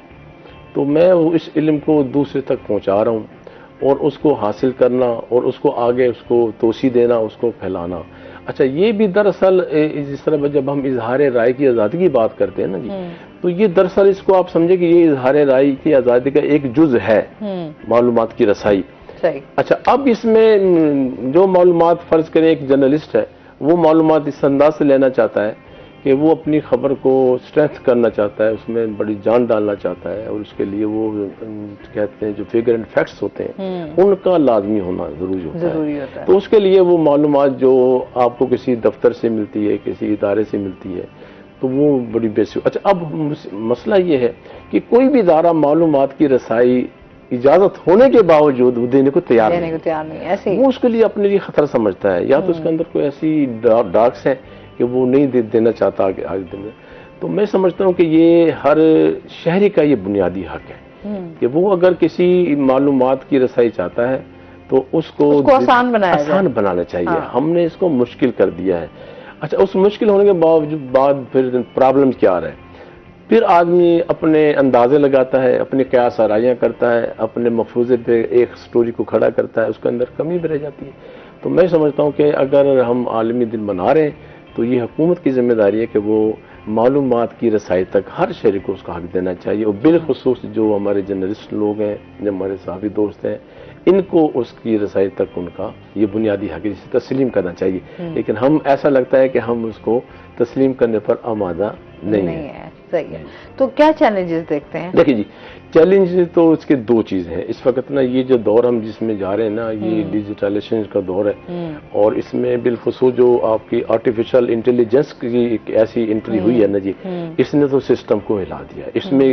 تو میں اس علم کو دوسرے تک پہنچا رہا ہوں اور اس کو حاصل کرنا اور اس کو آگے اس کو توسیع دینا, اس کو پھیلانا. اچھا یہ بھی دراصل جس طرح جب ہم اظہار رائے کی آزادی کی بات کرتے ہیں نا جی, تو یہ دراصل اس کو آپ سمجھے کہ یہ اظہار رائے کی آزادی کا ایک جز ہے معلومات کی رسائی. اچھا اب اس میں جو معلومات فرض کریں ایک جرنلسٹ ہے وہ معلومات اس انداز سے لینا چاہتا ہے کہ وہ اپنی خبر کو اسٹرینتھ کرنا چاہتا ہے, اس میں بڑی جان ڈالنا چاہتا ہے, اور اس کے لیے وہ کہتے ہیں جو فگر اینڈ فیکٹس ہوتے ہیں ان کا لازمی ہونا ضروری ہوتا ہے. تو اس کے لیے وہ معلومات جو آپ کو کسی دفتر سے ملتی ہے, کسی ادارے سے ملتی ہے, تو وہ بڑی بیسک. اچھا اب مسئلہ یہ ہے کہ کوئی بھی ادارہ معلومات کی رسائی اجازت ہونے کے باوجود وہ دینے کو تیار نہیں, وہ اس کے لیے اپنے لیے خطرہ سمجھتا ہے, یا تو اس کے اندر کوئی ایسی ڈاکس ہے کہ وہ نہیں دینا چاہتا آگے دن میں. تو میں سمجھتا ہوں کہ یہ ہر شہری کا یہ بنیادی حق ہے کہ وہ اگر کسی معلومات کی رسائی چاہتا ہے تو اس کو آسان بنانا چاہیے. ہم نے اس کو مشکل کر دیا ہے. اچھا اس مشکل ہونے کے بعد پھر پرابلم کیا آ رہا ہے, پھر آدمی اپنے اندازے لگاتا ہے, اپنے قیاس آرائیاں کرتا ہے, اپنے مفروضے پہ ایک سٹوری کو کھڑا کرتا ہے, اس کے اندر کمی بھی رہ جاتی ہے. تو میں سمجھتا ہوں کہ اگر ہم عالمی دن منا رہے ہیں تو یہ حکومت کی ذمہ داری ہے کہ وہ معلومات کی رسائی تک ہر شہری کو اس کا حق دینا چاہیے, اور بالخصوص جو ہمارے جرنلسٹ لوگ ہیں, جو ہمارے صحافی دوست ہیں, ان کو اس کی رسائی تک ان کا یہ بنیادی حق اسے تسلیم کرنا چاہیے. لیکن ہم ایسا لگتا ہے کہ ہم اس کو تسلیم کرنے پر آمادہ نہیں ہیں. صحیح ہے. تو کیا چیلنجز دیکھتے ہیں؟ دیکھیں جی چیلنج تو اس کے دو چیزیں ہیں. اس وقت نا یہ جو دور ہم جس میں جا رہے ہیں نا, یہ ڈیجیٹائزیشن کا دور ہے, اور اس میں بالخصوص جو آپ کی آرٹیفیشل انٹیلیجنس کی ایک ایسی انٹری ہوئی ہے نا جی, اس نے تو سسٹم کو ہلا دیا. اس میں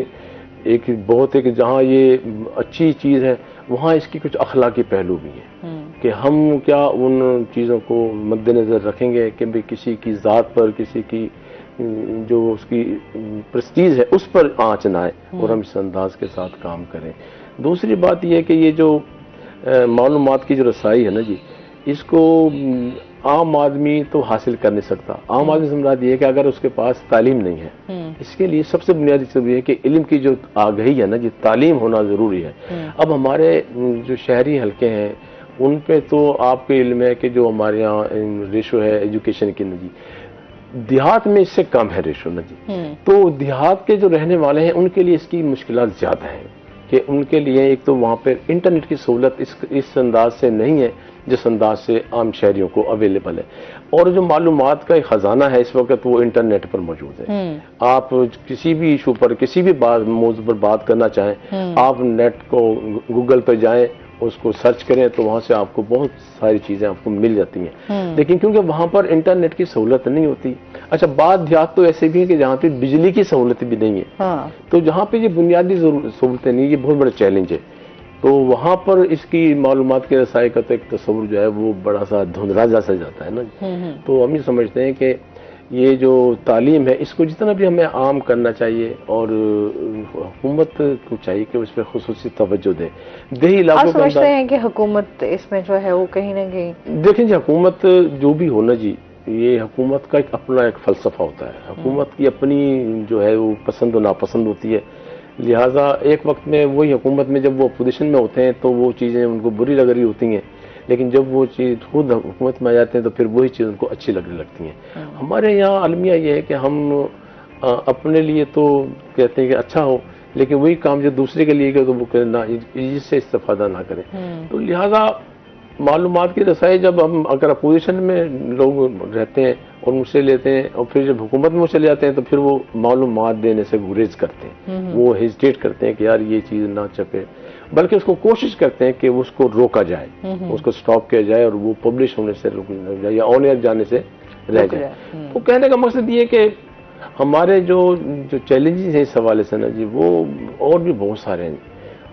ایک بہت ایک جہاں یہ اچھی چیز ہے وہاں اس کی کچھ اخلاقی پہلو بھی ہے کہ ہم کیا ان چیزوں کو مد نظر رکھیں گے کہ بھی کسی کی ذات پر, کسی کی جو اس کی پرسٹیج ہے اس پر آنچ نہ آئے, اور ہم اس انداز کے ساتھ کام کریں. دوسری بات یہ ہے کہ یہ جو معلومات کی جو رسائی ہے نا جی, اس کو عام آدمی تو حاصل کر نہیں سکتا. عام آدمی سے مراد یہ ہے کہ اگر اس کے پاس تعلیم نہیں ہے, اس کے لیے سب سے بنیادی چیز یہ ہے کہ علم کی جو آگہی ہے نا جی, تعلیم ہونا ضروری ہے. اب ہمارے جو شہری حلقے ہیں ان پہ تو آپ کے علم ہے کہ جو ہمارے یہاں ریشو ہے ایجوکیشن کی نا جی, دیہات میں اس سے کم ہے ریشو نا جی. تو دیہات کے جو رہنے والے ہیں ان کے لیے اس کی مشکلات زیادہ ہیں کہ ان کے لیے ایک تو وہاں پہ انٹرنیٹ کی سہولت اس انداز سے نہیں ہے جس انداز سے عام شہریوں کو اویلیبل ہے. اور جو معلومات کا ایک خزانہ ہے اس وقت وہ انٹرنیٹ پر موجود ہے. آپ کسی بھی ایشو پر, کسی بھی موضوع پر بات کرنا چاہیں, آپ نیٹ کو گوگل پہ جائیں, اس کو سرچ کریں تو وہاں سے آپ کو بہت ساری چیزیں آپ کو مل جاتی ہیں. لیکن کیونکہ وہاں پر انٹرنیٹ کی سہولت نہیں ہوتی. اچھا بعض دیہات تو ایسے بھی ہیں کہ جہاں پہ بجلی کی سہولت بھی نہیں ہے, تو جہاں پہ یہ بنیادی سہولتیں نہیں, یہ بہت بڑا چیلنج ہے. تو وہاں پر اس کی معلومات کے رسائی کا تو ایک تصور جو ہے وہ بڑا سا دھندلا جا جاتا ہے نا. تو ہم یہ سمجھتے ہیں کہ یہ جو تعلیم ہے اس کو جتنا بھی ہمیں عام کرنا چاہیے, اور حکومت کو چاہیے کہ اس پہ خصوصی توجہ دے. دیہی علاقوں کے سمجھتے ہیں کہ حکومت اس میں جو ہے وہ کہیں نہ کہیں, دیکھیں جی حکومت جو بھی ہونا جی, یہ حکومت کا اپنا ایک فلسفہ ہوتا ہے. حکومت کی اپنی جو ہے وہ پسند و ناپسند ہوتی ہے. لہٰذا ایک وقت میں وہی حکومت میں جب وہ اپوزیشن میں ہوتے ہیں تو وہ چیزیں ان کو بری لگ رہی ہوتی ہیں, لیکن جب وہ چیز خود حکومت میں آ جاتے ہیں تو پھر وہی چیز ان کو اچھی لگنے لگتی ہیں. ہمارے یہاں المیہ یہ ہے کہ ہم اپنے لیے تو کہتے ہیں کہ اچھا ہو، لیکن وہی کام جو دوسرے کے لیے کہ تو وہ نہ اس سے استفادہ نہ کریں. تو لہذا معلومات کی رسائی جب ہم اگر اپوزیشن میں لوگ رہتے ہیں اور مجھ سے لیتے ہیں اور پھر جب حکومت میں چلے جاتے ہیں تو پھر وہ معلومات دینے سے گریز کرتے ہیں، وہ ہیزیٹیٹ کرتے ہیں کہ یار یہ چیز نہ چھپے، بلکہ اس کو کوشش کرتے ہیں کہ اس کو روکا جائے، اس کو سٹاپ کیا جائے اور وہ پبلش ہونے سے رک جائے یا آن ایئر جانے سے رہ جائے. تو کہنے کا مقصد یہ کہ ہمارے جو چیلنجز ہیں اس حوالے سے نا جی، وہ اور بھی بہت سارے ہیں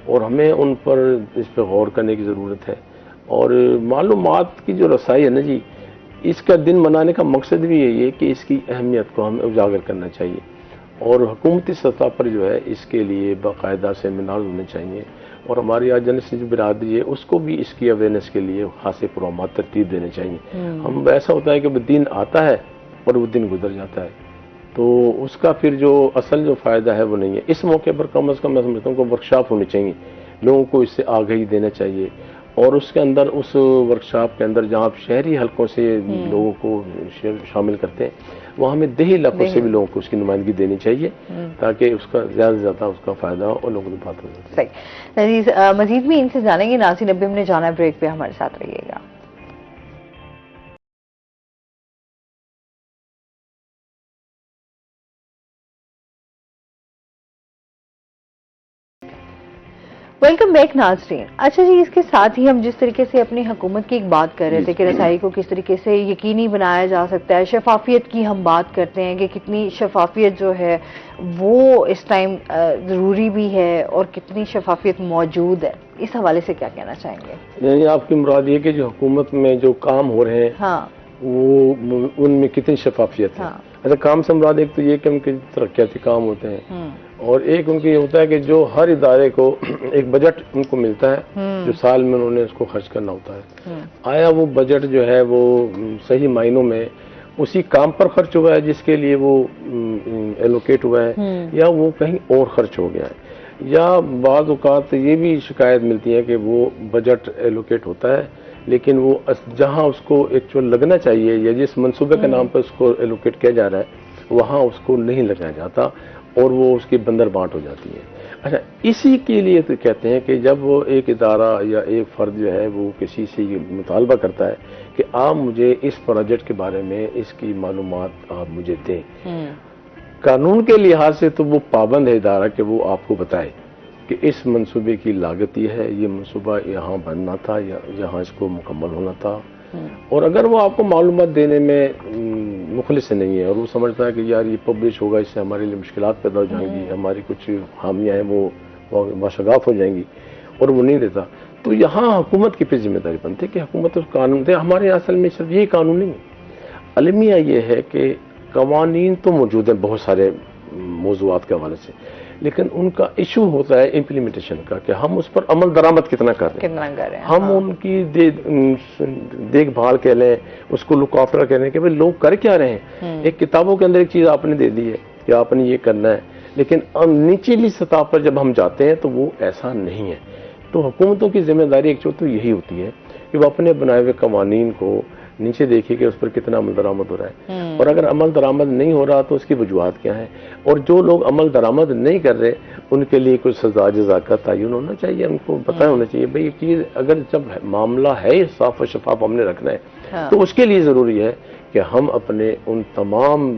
اور ہمیں ان پر اس پہ غور کرنے کی ضرورت ہے. اور معلومات کی جو رسائی ہے نا جی، اس کا دن منانے کا مقصد بھی یہی ہے کہ اس کی اہمیت کو ہمیں اجاگر کرنا چاہیے اور حکومتی سطح پر جو ہے اس کے لیے باقاعدہ سیمینار ہونے چاہیے اور ہماری آج جرنلسٹ جو برادری ہے اس کو بھی اس کی اویئرنیس کے لیے خاصے پروگرامات ترتیب دینے چاہیے. ہم ایسا ہوتا ہے کہ وہ دن آتا ہے اور وہ دن گزر جاتا ہے تو اس کا پھر جو اصل جو فائدہ ہے وہ نہیں ہے. اس موقع پر کم از کم میں سمجھتا ہوں کہ ورکشاپ ہونی چاہیے، لوگوں کو اس سے آگاہی دینا چاہیے اور اس کے اندر اس ورکشاپ کے اندر جہاں آپ شہری حلقوں سے لوگوں کو شامل کرتے ہیں وہاں ہمیں دیہی علاقوں سے بھی لوگوں کو اس کی نمائندگی دینی چاہیے تاکہ اس کا زیادہ سے زیادہ اس کا فائدہ ہو اور لوگوں کو بات ہو جائے. صحیح عزیز، مزید بھی ان سے جانیں گے. ناظرین ابھی ہم نے جانا ہے بریک پہ، ہمارے ساتھ رہیے گا. ویلکم بیک ناظرین. اچھا جی، اس کے ساتھ ہی ہم جس طریقے سے اپنی حکومت کی ایک بات کر رہے تھے کہ رسائی کو کس طریقے سے یقینی بنایا جا سکتا ہے، شفافیت کی ہم بات کرتے ہیں کہ کتنی شفافیت جو ہے وہ اس ٹائم ضروری بھی ہے اور کتنی شفافیت موجود ہے، اس حوالے سے کیا کہنا چاہیں گے؟ یعنی آپ کی مراد یہ کہ جو حکومت میں جو کام ہو رہے ہیں ہاں وہ ان میں کتنی شفافیت ہے. اچھا، کام سے مراد ایک تو یہ کہ ان کے ترقیاتی کام ہوتے ہیں اور ایک ان کی یہ ہوتا ہے کہ جو ہر ادارے کو ایک بجٹ ان کو ملتا ہے جو سال میں انہوں نے اس کو خرچ کرنا ہوتا ہے. آیا وہ بجٹ جو ہے وہ صحیح معنوں میں اسی کام پر خرچ ہوا ہے جس کے لیے وہ ایلوکیٹ ہوا ہے یا وہ کہیں اور خرچ ہو گیا ہے؟ یا بعض اوقات یہ بھی شکایت ملتی ہے کہ وہ بجٹ ایلوکیٹ ہوتا ہے لیکن وہ جہاں اس کو ایکچوئل لگنا چاہیے یا جس منصوبے کے نام پر اس کو ایلوکیٹ کیا جا رہا ہے وہاں اس کو نہیں لگایا جاتا اور وہ اس کی بندر بانٹ ہو جاتی ہے. اچھا، اسی کے لیے تو کہتے ہیں کہ جب وہ ایک ادارہ یا ایک فرد جو ہے وہ کسی سے یہ مطالبہ کرتا ہے کہ آپ مجھے اس پروجیکٹ کے بارے میں اس کی معلومات آپ مجھے دیں، قانون کے لحاظ سے تو وہ پابند ہے ادارہ کہ وہ آپ کو بتائے کہ اس منصوبے کی لاگت یہ ہے، یہ منصوبہ یہاں بننا تھا یا یہاں اس کو مکمل ہونا تھا. اور اگر وہ آپ کو معلومات دینے میں مخلص نہیں ہے اور وہ سمجھتا ہے کہ یار یہ پبلش ہوگا اس سے ہمارے لیے مشکلات پیدا ہو جائیں گی، ہماری کچھ خامیاں ہیں وہ باشگاف ہو جائیں گی اور وہ نہیں دیتا، تو یہاں حکومت کی پھر ذمہ داری بنتی ہے کہ حکومت اس قانون دے. ہمارے اصل میں صرف یہی قانون نہیں ہے، المیہ یہ ہے کہ قوانین تو موجود ہیں بہت سارے موضوعات کے حوالے سے، لیکن ان کا ایشو ہوتا ہے امپلیمنٹیشن کا کہ ہم اس پر عمل درآمد کتنا کر رہے ہیں. ہم ان کی دیکھ بھال کہہ لیں، اس کو لک آفٹر کہہ لیں کہ بھائی لوگ کر کیا رہے ہیں. ایک کتابوں کے اندر ایک چیز آپ نے دے دی ہے کہ آپ نے یہ کرنا ہے، لیکن نچلی سطح پر جب ہم جاتے ہیں تو وہ ایسا نہیں ہے. تو حکومتوں کی ذمہ داری ایک تو یہی ہوتی ہے کہ وہ اپنے بنائے ہوئے قوانین کو نیچے دیکھیے کہ اس پر کتنا عمل درآمد ہو رہا ہے اور اگر عمل درآمد نہیں ہو رہا تو اس کی وجوہات کیا ہیں اور جو لوگ عمل درآمد نہیں کر رہے ان کے لیے کچھ سزا جزا کا تعین ہونا چاہیے، ان کو پتہ ہونا چاہیے بھئی یہ چیز اگر جب معاملہ ہے صاف و شفاف ہم نے رکھنا ہے تو اس کے لیے ضروری ہے کہ ہم اپنے ان تمام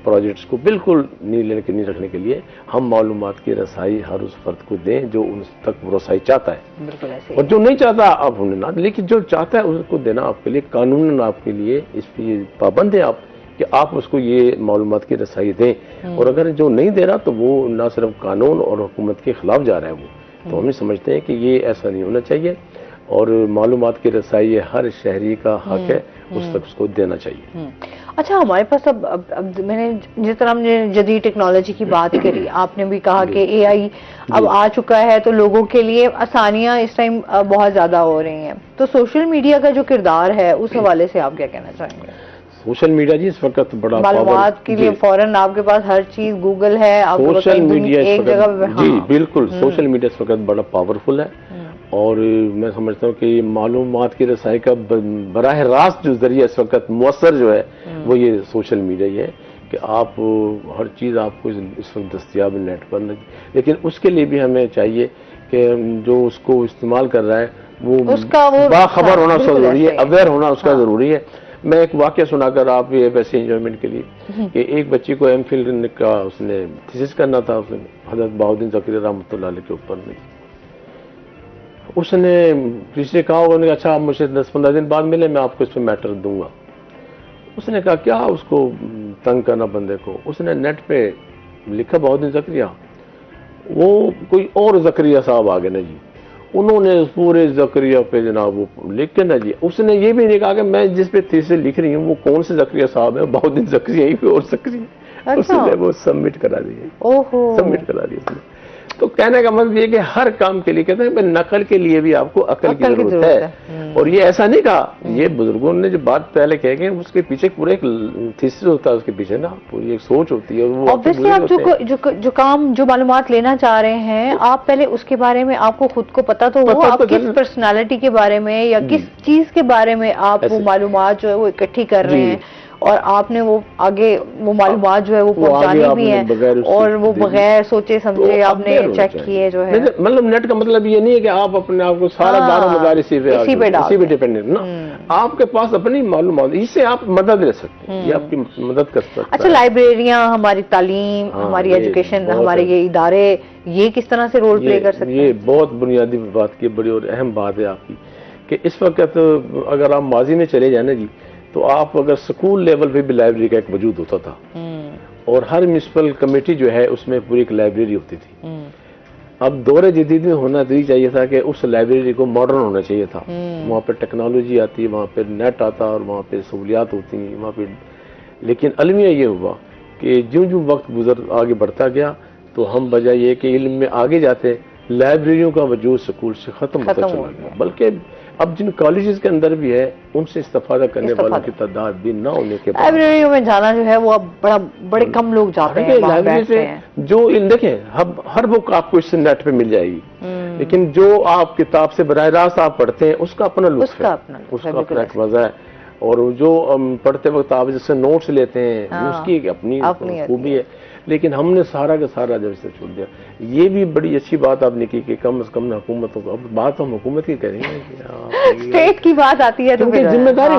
پروجیکٹس کو بالکل نہیں رکھنے کے لیے ہم معلومات کی رسائی ہر اس فرد کو دیں جو ان تک رسائی چاہتا ہے اور جو نہیں چاہتا آپ انہیں نہ، لیکن جو چاہتا ہے اس کو دینا آپ کے لیے قانون آپ کے لیے اس پہ پابند ہے آپ کہ آپ اس کو یہ معلومات کی رسائی دیں. اور اگر جو نہیں دے رہا تو وہ نہ صرف قانون اور حکومت کے خلاف جا رہا ہے وہ، تو ہم سمجھتے ہیں کہ یہ ایسا نہیں ہونا چاہیے اور معلومات کی رسائی ہر شہری کا حق ہے، اس تک اس کو دینا چاہیے. اچھا، ہمارے پاس اب میں نے جس طرح ہم نے جدید ٹیکنالوجی کی بات کری، آپ نے بھی کہا کہ اے آئی اب آ چکا ہے تو لوگوں کے لیے آسانیاں اس ٹائم بہت زیادہ ہو رہی ہیں، تو سوشل میڈیا کا جو کردار ہے اس حوالے سے آپ کیا کہنا چاہیں گے؟ سوشل میڈیا جی اس وقت بڑا معلومات کے لیے فوراً آپ کے پاس ہر چیز گوگل ہے، آپ سوشل میڈیا ایک جگہ. جی بالکل، سوشل میڈیا اس وقت بڑا پاورفل ہے اور میں سمجھتا ہوں کہ یہ معلومات کی رسائی کا براہ راست جو ذریعہ اس وقت مؤثر جو ہے وہ یہ سوشل میڈیا ہی ہے کہ آپ ہر چیز آپ کو اس وقت دستیاب نیٹ پر، لیکن اس کے لیے بھی ہمیں چاہیے کہ جو اس کو استعمال کر رہا ہے وہ باخبر ہونا اس کا ضروری ہے، اویئر ہونا اس کا ضروری ہے۔ میں ایک واقعہ سنا کر آپ یہ ویسے انجوائمنٹ کے لیے کہ ایک بچی کو ایم فل کا اس نے تھیسس کرنا تھا، اس نے حضرت بہاؤالدین زکریا رحمۃ اللہ علیہ کے اوپر میں، اس نے کسی نے کہا ہوگا کہ اچھا آپ مجھے 10-15 دن بعد ملے، میں آپ کو اس پہ میٹر دوں گا۔ اس نے کہا کیا اس کو تنگ کرنا بندے کو، اس نے نیٹ پہ لکھا بہاؤالدین زکریا، وہ کوئی اور زکریا صاحب آ گئے نا جی، انہوں نے پورے زکریا پہ جناب وہ لکھ کے نا جی، اس نے یہ بھی نہیں کہا کہ میں جس پہ تھیسس لکھ رہی ہوں وہ کون سے زکریا صاحب ہے، بہاؤالدین زکریا ہی کوئی اور زکریا، اس نے وہ سبمٹ کرا دیا، سبمٹ کرا دیا اس نے۔ تو کہنے کا مطلب یہ کہ ہر کام کے لیے کہتے ہیں کہ نقل کے لیے بھی آپ کو عقل کی ضرورت ہے، اور یہ ایسا نہیں کہا، یہ بزرگوں نے جو بات پہلے کہہ گئے اس کے پیچھے پورا ایک تھیسس ہوتا ہے، اس کے پیچھے نا پوری ایک سوچ ہوتی ہے۔ obviously آپ جو کام جو معلومات لینا چاہ رہے ہیں آپ پہلے اس کے بارے میں آپ کو خود کو پتا تو ہو، آپ کس پرسنالٹی کے بارے میں یا کس چیز کے بارے میں آپ وہ معلومات جو ہے وہ اکٹھی کر رہے ہیں، اور آپ نے وہ آگے وہ معلومات جو ہے وہ پہنچانی بھی ہیں، اور وہ بغیر سوچے سمجھے آپ نے چیک کیے جو ہے۔ مطلب نیٹ کا مطلب یہ نہیں ہے کہ آپ اپنے آپ کو سارا دار و مدار اسی پہ ڈیپینڈنٹ نا، آپ کے پاس اپنی معلومات، اس سے آپ مدد لے سکتے ہیں، یہ آپ کی مدد کر سکتے ہیں۔ اچھا، لائبریریاں، ہماری تعلیم، ہماری ایجوکیشن، ہمارے یہ ادارے، یہ کس طرح سے رول پلے کر سکتے ہیں؟ یہ بہت بنیادی بات کی بڑی اور اہم بات ہے آپ کی کہ اس وقت اگر آپ ماضی میں چلے جائیں نا جی، تو آپ اگر سکول لیول پہ بھی لائبریری کا ایک وجود ہوتا تھا، اور ہر میونسپل کمیٹی جو ہے اس میں پوری ایک لائبریری ہوتی تھی۔ اب دور جدید میں ہونا تو یہ چاہیے تھا کہ اس لائبریری کو ماڈرن ہونا چاہیے تھا، وہاں پہ ٹیکنالوجی آتی، وہاں پہ نیٹ آتا، اور وہاں پہ سہولیات ہوتی ہیں وہاں پہ، لیکن المیہ یہ ہوا کہ جو وقت آگے بڑھتا گیا تو ہم بجائے یہ کہ علم میں آگے جاتے، لائبریریوں کا وجود سکول سے ختم ہوتا چلا گیا، بلکہ اب جن کالجز کے اندر بھی ہے ان سے استفادہ کرنے والوں کی تعداد بھی نہ ہونے کے بعد لائبریریوں میں جانا جو ہے وہ اب بڑے کم لوگ جاتے ہیں، لائبریری سے جو دیکھیں ہر بک آپ کو اس سے نیٹ پہ مل جائے گی، لیکن جو آپ کتاب سے براہ راست آپ پڑھتے ہیں اس کا اپنا لطف ہے، اس کا اپنا ایک مزہ ہے، اور جو پڑھتے وقت آپ جس سے نوٹس لیتے ہیں اس کی اپنی خوبی ہے، لیکن ہم نے سارا کا سارا جب سے چھوڑ دیا۔ یہ بھی بڑی اچھی بات آپ نے کی کہ کم از کم حکومتوں کو، اب بات ہم حکومت کی کریں گے، اسٹیٹ کی بات آتی ہے تو ذمہ داری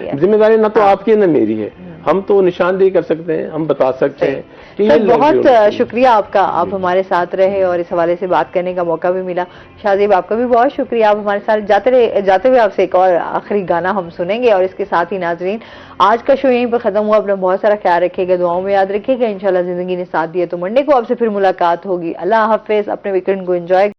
ہے، ذمہ داری نہ تو آپ کی نہ میری ہے، ہم تو نشاندہی کر سکتے ہیں، ہم بتا سکتے ہیں۔ بہت شکریہ آپ کا، آپ ہمارے ساتھ رہے اور اس حوالے سے بات کرنے کا موقع بھی ملا۔ شاہزیب آپ کا بھی بہت شکریہ، آپ ہمارے ساتھ جاتے ہوئے آپ سے ایک اور آخری گانا ہم سنیں گے، اور اس کے ساتھ ہی ناظرین آج کا شو یہیں پر ختم ہوا۔ اپنا بہت سارا خیال رکھیے گا، دعاؤں میں یاد رکھیے گا، انشاءاللہ زندگی نے ساتھ دیا تو منڈے کو آپ سے پھر ملاقات ہوگی۔ اللہ حافظ، اپنے ویکینڈ کو انجوائے